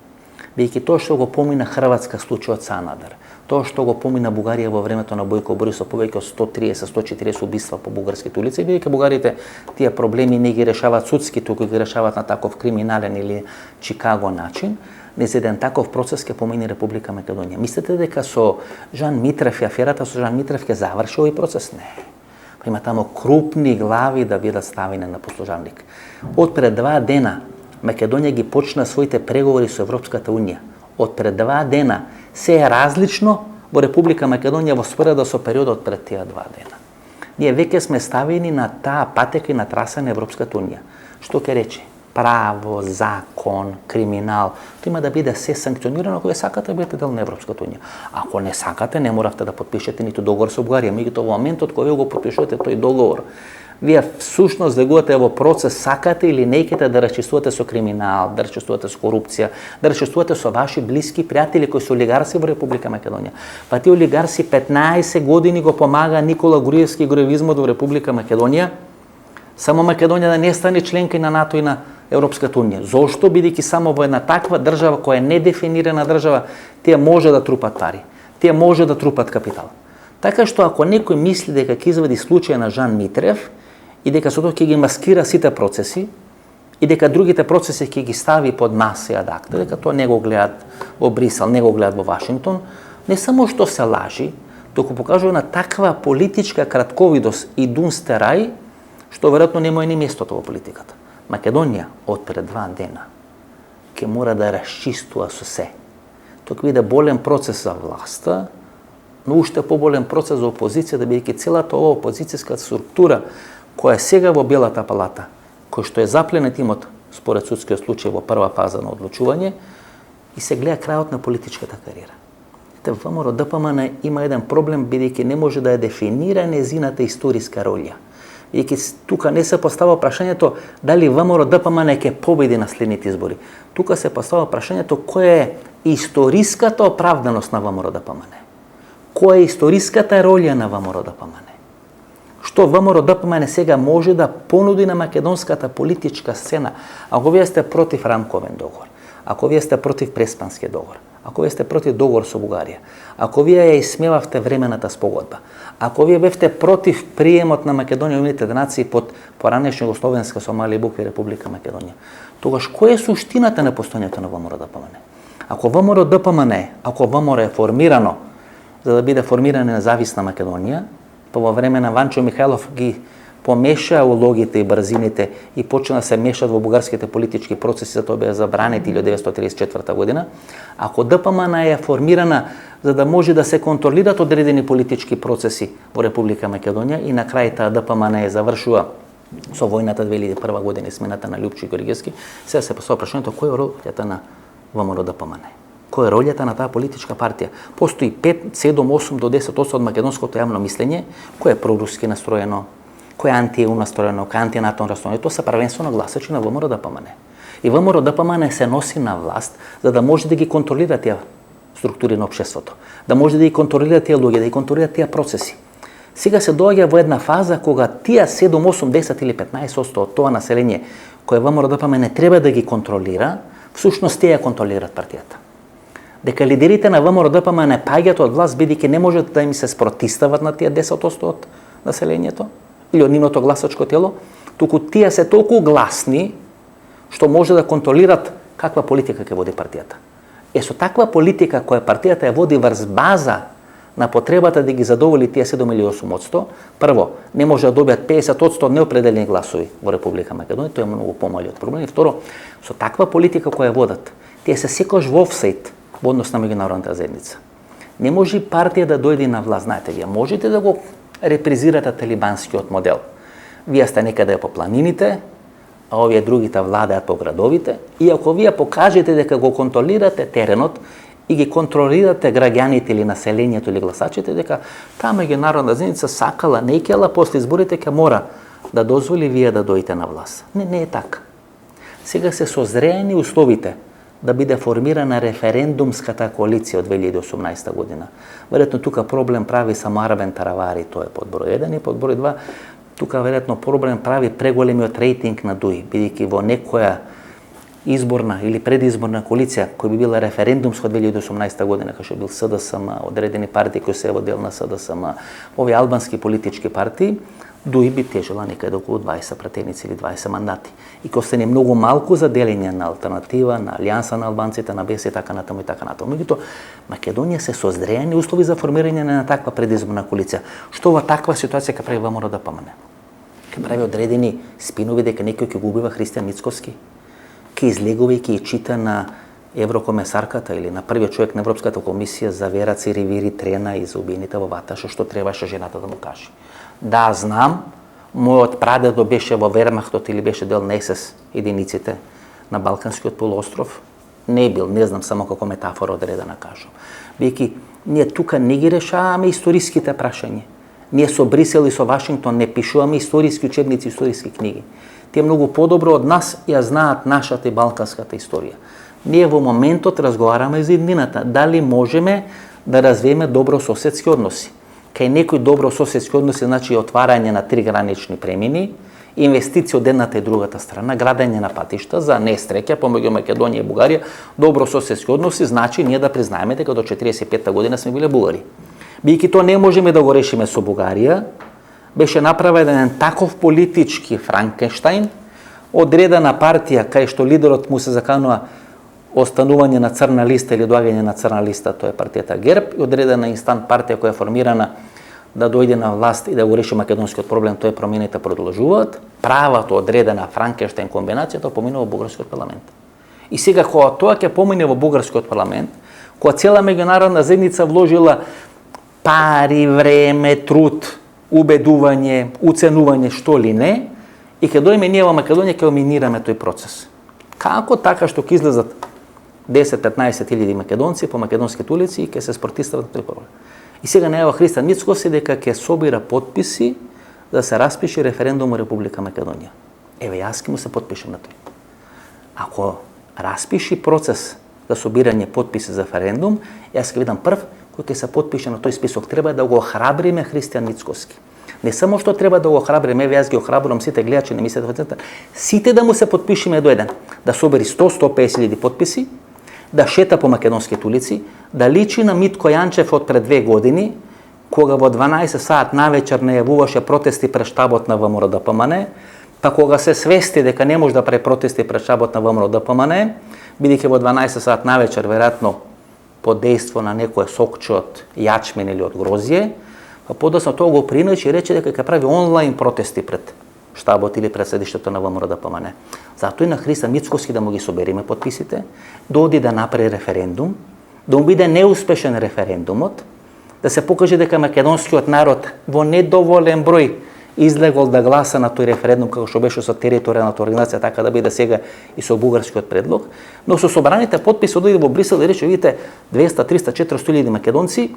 Бидејќи тоа што го помина Хрватска случајот Санадар, тоа што го помина Бугарија во времето на Бојко Борисов, повеќе од 130-140 убиства по бугарските улици, бидејќи бугарите тие проблеми не ги решаваат судски, туку ги решаваат на таков криминален или Чикаго начин, низ еден таков процес ќе помине Република Македонија. Мислите дека со Жан Митрев и аферата со Жан Митрев ќе заврши овој процес? Не. Има тамо крупни глави да бидат ставени на послужавник. Од пред 2 дена Македонија ги почна своите преговори со Европската Унија. Од пред 2 дена се е различно во Република Македонија во споредба со периодот пред тие 2 дена. Ние веќе сме ставени на таа патека и на траса на Европската Унија. Што ќе рече? Право, закон, криминал, тоа има да биде се санкционирано ако сакате да бидете дел на Европската Унија. Ако не сакате, не моравте да потпишете ниту договор со Бугарија, меѓутоа во моментот кога вие го потпишувате тој договор, вие всушност влегувате во процес, сакате или неќете да расчистувате со криминал, да расчистувате со корупција, да расчистувате со ваши блиски пријатели кои се олигарси во Република Македонија. Па тие олигарси 15 години го помага Никола Груевски и груевизмот во Република Македонија, само Македонија да не стане членка и на НАТО и на Европската Унија. Зошто? Бидејќи само во една таква држава која е недефинирана држава, тие може да трупат пари, тие може да трупат капитал. Така што ако некој мисли дека ќе извади случај на Жан Митрев и дека со тоа ќе ги маскира сите процеси и дека другите процеси ќе ги стави под маса и адакта, дека тоа не го гледат во Брисел, не го гледат во Вашингтон, не само што се лажи, туку покажува на таква политичка кратковидост и дунстерај, што веројатно нема ни местото во политиката. Македонија од пред 2 дена ќе мора да расчистува со се. Тоа ќе биде болен процес за власта, но уште поболен процес за опозиција, бидејќи целата ова опозицијска структура која е сега во Белата палата, кој што е запленет имот според судскиот случај во прва фаза на одлучување и се гледа крајот на политичката кариера. ВМРО ДПМН има еден проблем бидејќи не може да ја дефинира незината историска роља. Бидејќи тука не се постава прашањето дали ВМРО ДПМН ќе победи на следните избори. Тука се постава прашањето која е историската оправданост на ВМРО ДПМН. Која е историската роља на ВМРО ДПМН? Што ВМРО ДПМН сега може да понуди на македонската политичка сцена, ако вие сте против рамковен договор, ако вие сте против Преспански договор, ако вие сте против договор со Бугарија, ако вие ја исмевавте времената спогодба, ако вие бевте против приемот на Македонија и Уединетите нации под поранешна Југословенска Сомалија, Бука и Република Македонија, тогаш која е суштината на постојањето на ВМРО ДПМН? Ако ВМРО ДПМН ако ВМРО е формирано за да биде формирана независна Македонија, па во време на Ванчо Михајлов ги помеша улогите и брзините и почна да се мешат во бугарските политички процеси, затоа беа забранети 1934 година. Ако ДПМН е формирана за да може да се контролират одредени политички процеси во Република Македонија и на крај таа ДПМН е завршува со војната 2001 година и смената на Љупчо Горгевски, сега се поставува прашањето кој е ролјата на ВМРО ДПМН? Која е ролјата на таа политичка партија? Постои 5, 7, 8 до 10% од македонското јавно мислење кој е проруски настроено, кој е анти-ЕУ настроено, кој е анти-НАТО настроено. Тоа се првенствено гласачи на ВМРО ДПМН. И ВМРО ДПМН се носи на власт за да може да ги контролира тие структури на општеството, да може да ги контролира тие луѓе, да ги контролира тие процеси. Сега се доаѓа во една фаза кога тие 7, 8, 10 или 15% од тоа население кое ВМРО ДПМН не треба да ги контролира, всушност тие ја контролираат партијата. Дека лидерите на ВМРО ДПМН паѓаат од власт бидејќи не можат да им се спротистават на тие 10% од населението или од нивното гласачко тело, туку тие се толку гласни што може да контролират каква политика ќе води партијата. Со таква политика која партијата ја води врз база на потребата да ги задоволи тие 7 или 8%, прво, не може да добијат 50% неопределени гласови во Република Македонија, тоа е многу помали од проблем. И второ, со таква политика која водат, тие се секогаш во офсайд во однос на меѓународната заедница. Не може партија да дојде на власт, знаете, вие можете да го репризирате талибанскиот модел. Вие сте некаде по планините, а овие другите владеат по градовите, и ако вие покажете дека го контролирате теренот и ги контролирате граѓаните или населението или гласачите, дека таа меѓународна заедница сакала, не икела после изборите ќе мора да дозволи вие да дојдете на власт. Не е така. Сега се созреени условите да биде формирана референдумската коалиција од 2018 година. Веројатно тука проблем прави само Арбен Таравари, тоа е под број 1 и под број 2. Тука веројатно проблем прави преголемиот рейтинг на ДУИ, бидејќи во некоја изборна или предизборна коалиција која би била референдумска од 2018 година, кај што бил СДСМ, одредени партии кои се во дел на СДСМ, овие албански политички партии, ДУИ би тежела некаде околу 20 пратеници или 20 мандати. И кој стане многу малку за делење на алтернатива, на алијанса на албанците, на БЕС и така натаму и така натаму. Меѓутоа, Македонија се созреени услови за формирање на таква предизборна коалиција. Што во таква ситуација ќе прави ВМРО ДПМН? Ќе прави одредени спинови дека некој ќе го убива Христијан Мицкоски, ќе излегува и ќе чита на еврокомесарката или на првиот човек на Европската комисија за Вераци Ривири Трена и за убиените во Ваташа, што требаше жената да му каже. Да, знам, мојот прадедо беше во Вермахтот или беше дел на СС единиците на Балканскиот полуостров. Не бил, не знам, само како метафора одредена кажам. Бидејќи ние тука не ги решаваме историските прашања. Ние со Брисел и со Вашингтон не пишуваме историски учебници, историски книги. Тие многу подобро од нас ја знаат нашата и балканската историја. Ние во моментот разговараме за иднината. Дали можеме да развиеме добрососедски односи? Кај некои добрососедски односи значи отварање на 3 гранични премини, инвестиции од едната и другата страна, градење на патишта за нестреќа помеѓу Македонија и Бугарија. Добрососедски односи значи ние да признаеме дека до 45-та година сме биле бугари. Бидејќи тоа не можеме да го решиме со Бугарија, беше направен таков политички Франкенштајн, одредена партија кај што лидерот му се заканува останување на црна листа или доаѓање на црна листа, тоа е партијата ГЕРБ, и одредена инстант партија која е формирана да дојде на власт и да го реши македонскиот проблем, тоа е промените продолжуваат. Правото одредена Франкенштајн комбинацијата поминува во бугарскиот парламент. И сега кога тоа ќе помине во бугарскиот парламент, кога цела меѓународна заедница вложила пари, време, труд, убедување, уценување што ли не, и ќе дојме ние во Македонија ќе минираме тој процес. Како така што ќе излезат 10-15 илјади македонци по македонските улици и ќе се спротистават на тој проблем. И сега најава Христијан Мицкоски дека ќе собира потписи да се распише референдум во Република Македонија. Еве јас ќе му се потпишам на тој. Ако распиши процес за собирање потписи за референдум, јас ќе видам прв кој ќе се потпише на тој список. Треба да го охрабриме Христијан Мицкоски. Не само што треба да го охрабриме, еве јас ги охрабрувам сите гледачи на емисијата, сите да му се потпишеме до еден, да собери 100-150 илјади потписи, да шета по македонските улици, да личи на Митко Јанчев од пред 2 години, кога во 12 саат навечер најавуваше протести пред штабот на ВМРО ДПМН, па кога се свести дека не може да прави протести пред штабот на ВМРО ДПМН, бидејќи во 12 саат навечер веројатно под дејство на некое сокче од јачмен или од грозје, Па подоцна тоа го приначи и рече дека ќе прави онлайн протести пред штабот или пред седиштето на ВМРО-ДПМН. Затоа и на Христо Мицкоски да му ги собериме подписите, да оди да направи референдум, да му биде неуспешен референдумот, да се покаже дека македонскиот народ во недоволен број излегол да гласа на тој референдум како што беше со територијалната организација, така да биде сега и со бугарскиот предлог, но со собраните подписи дојде во Брисел и рече, видите, 200, 300, 400 илјади македонци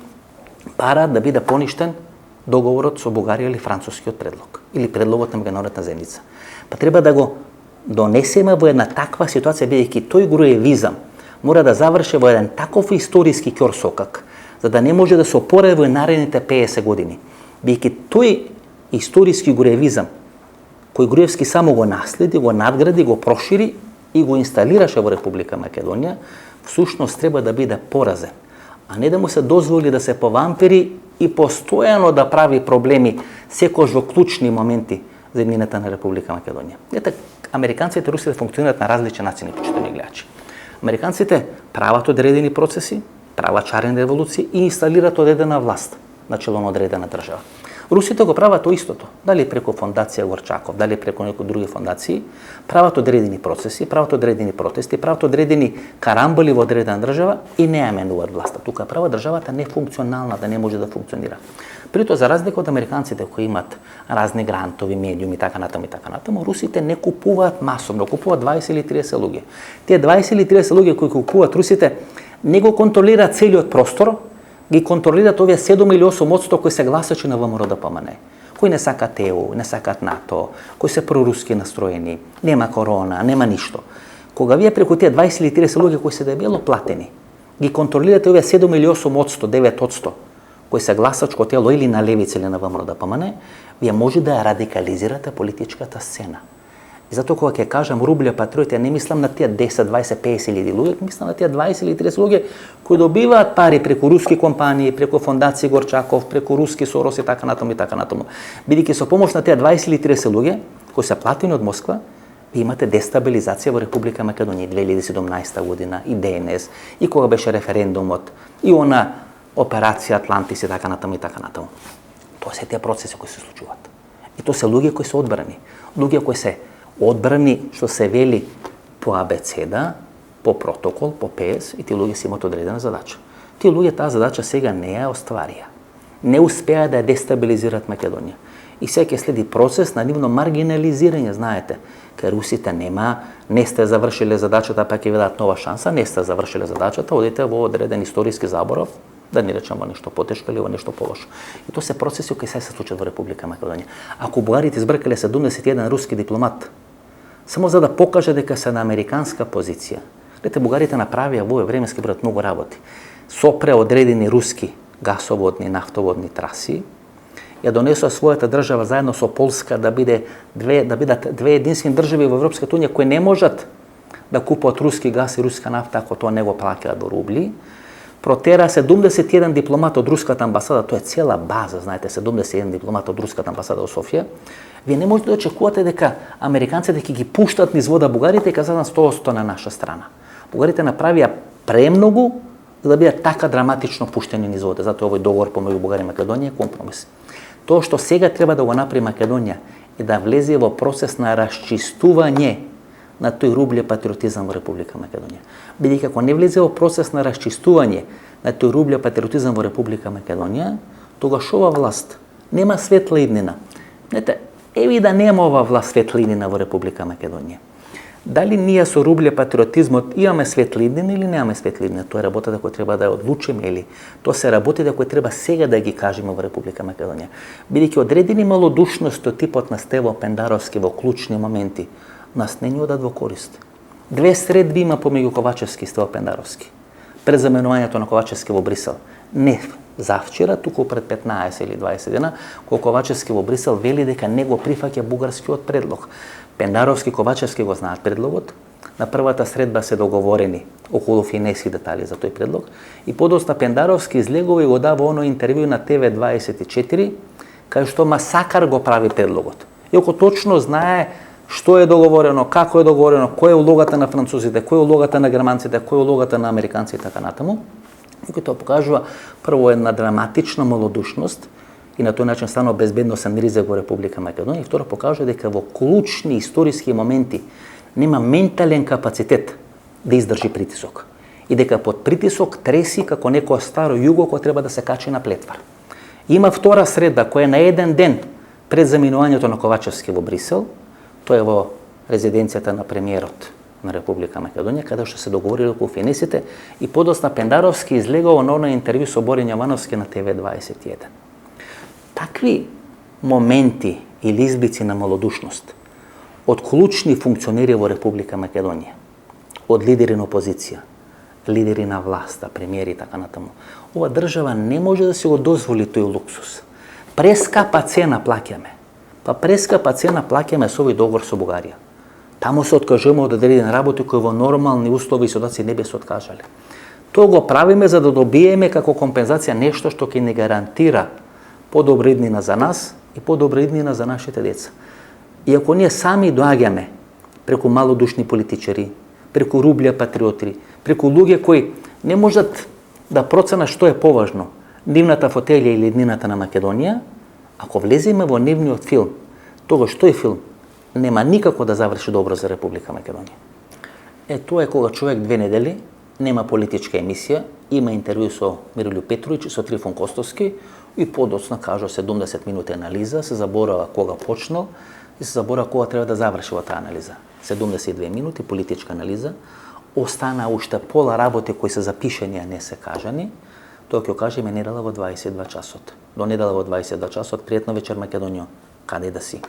параат да биде поништен договорот со Бугарија или францускиот предлог, или предлогот на меѓународната заедница. Па треба да го донесеме во една таква ситуација, бидејќи тој груевизам мора да заврши во еден таков историски ќорсокак, за да не може да се опорави во наредните 50 години. Бидејќи тој историски груевизам, кој Груевски само го наследи, го надгради, го прошири и го инсталираше во Република Македонија, всушност треба да биде поразен, а не да му се дозволи да се повампири и постојано да прави проблеми секој во клучни моменти за еднината на Република Македонија. Ете, американците и русите функционираат на различни начини, почитувани гледачи. Американците прават одредени процеси, прават чарени револуции и инсталираат одредена власт на чело на одредена држава. Русите го прават тоа истото, дали преку фондација Горчаков, дали преку некои други фондации, прават одредени процеси, прават одредени протести, прават одредени карамболи во одредена држава и не ја менуваат власта. Тука права државата нефункционална, да не може да функционира. При тоа, за разлика од американците кои имат разни грантови, медиуми и така натаму, русите не купуваат масовно, купуваат 20 или 30 луѓе. Тие 20 или 30 луѓе кои купуваат русите не го контролираат целиот простор, ги контролираат овие 7 или 8% кои се гласачи на ВМРО-ДПМН, кои не сакат ЕУ, не сакат НАТО, кои се проруски настроени, нема корона, нема ништо. Кога вие преку тие 20 или 30 луѓе кои се дебело платени, ги контролирате овие 7 или 8%, 9%, кои се гласачко тело или на левица или на ВМРО-ДПМН, вие може да ја радикализирате политичката сцена. И затоа кога ќе кажам рублја патриоти, не мислам на тие 10, 20, 50 илјади луѓе, мислам на тие 20 или 30 луѓе кои добиваат пари преку руски компании, преку фондација Горчаков, преку руски Сорос и така натаму. Бидејќи со помош на тие 20 или 30 луѓе кои се платени од Москва, ви имате дестабилизација во Република Македонија 2017 година и ДНС, и кога беше референдумот, и она операција Атлантис и така натаму. Тоа се тие процеси кои се случуваат. И тоа се луѓе кои се одбрани, луѓе кои се одбрани, што се вели по абецеда, по протокол, по ПС, и тие луѓе си имаат одредена задача. Тие луѓе таа задача сега не ја остварија. Не успеа да ја дестабилизираат Македонија. И сега ќе следи процес на нивно маргинализирање, знаете. Кај русите не сте завршиле задачата, па ќе ви дадат нова шанса, не сте завршиле задачата, одите во одреден историски заборав, да не речем во нешто потешко или во нешто полошо. И тоа се процеси кои се случат во Република Македонија. Ако бугарите избркале 71 руски дипломат, само за да покаже дека се на американска позиција. Гледате, бугарите направија во временски брат многу работи. Сопре одредени руски гасоводни, нафтоводни траси, ја донесоа својата држава заедно со Полска да бидат две единствени држави во Европската унија кои не можат да купуваат руски газ и руска нафта ако тоа не го плаќаат во рубли. Протера 71 дипломат од руската амбасада, тоа е цела база, знаете, 71 дипломат од руската амбасада во Софија. Вие не можете да очекувате дека американците ќе ги пуштат низ вода бугарите и казаат 100% на наша страна. Бугарите направија премногу за да бидат така драматично пуштени низ вода. Затоа овој договор помеѓу Бугарија и Македонија е компромис. Тоа што сега треба да го направи Македонија е да влезе во процес на расчистување на тој рубле патриотизам во Република Македонија. Бидејќи ако не влезе во процес на расчистување на тој рубле патриотизам во Република Македонија, тогаш ова власт нема светла иднина. Знаете, еви да нема ова власт светла иднина во Република Македонија. Дали ние со рубле патриотизмот имаме светла иднина или немаме светла иднина? Тоа е работата која треба да ја одлучиме или тоа се работите кои треба сега да ги кажеме во Република Македонија. Бидејќи одредени малодушности од типот на Стево Пендаровски во клучни моменти нас не ни одат во корист. Две средби има помеѓу Ковачевски и Стево Пендаровски. Пред заменувањето на Ковачевски во Брисел. Не завчера, туку пред 15 или 20 дена, кога Ковачевски во Брисел вели дека не го прифаќа бугарскиот предлог. Пендаровски и Ковачевски го знаат предлогот. На првата средба се договорени околу финески детали за тој предлог. И подоцна Пендаровски излегува и го дава оно интервју на ТВ24, кај што масакар го прави предлогот. Иако точно знае што е договорено, како е договорено, која е улогата на французите, која е улогата на германците, која е улогата на американците и така натаму. И тоа покажува прво една драматична малодушност и на тој начин станува безбедносен ризик во Република Македонија. И второ, покажува дека во клучни историски моменти нема ментален капацитет да издржи притисок. И дека под притисок треси како некој старо југо кој треба да се качи на плетвар. Има втора среда која на еден ден пред заминувањето на Ковачевски во Брисел, тоа е во резиденцијата на премиерот на Република Македонија, каде што се договориле околу финесите, и подосна Пендаровски излегува на оној интервју со Борин Јовановски на ТВ21. Такви моменти или избици на малодушност од клучни функционери во Република Македонија, од лидери на опозиција, лидери на власта, премиери и така натаму, ова држава не може да се го дозволи тој луксус. Прескапа цена плаќаме. Па прескапа цена плаќаме со овој договор со Бугарија. Таму се откажуваме од одредени работи кои во нормални услови и ситуации не би се откажале. Тоа го правиме за да добиеме како компензација нешто што ќе ни гарантира подобра иднина за нас и подобра иднина за нашите деца. И ако ние сами доаѓаме преку малодушни политичари, преку рублја патриоти, преку луѓе кои не можат да проценат што е поважно, нивната фотелја или иднината на Македонија, ако влеземе во нивниот филм, тогаш тој филм нема никако да заврши добро за Република Македонија. Тоа е кога човек 2 недели нема политичка емисија, има интервју со Мирољуб Петровиќ и со Трифон Костовски и подоцна кажа 70 минути анализа, се заборава кога почнал и се заборава кога треба да заврши во таа анализа. 72 минути политичка анализа, остана уште пола работи кои се запишани, а не се кажани. Тоа ќе кажеме недела во 22 часот. До недела во 22 часот, пријатна вечер Македонија, каде да си.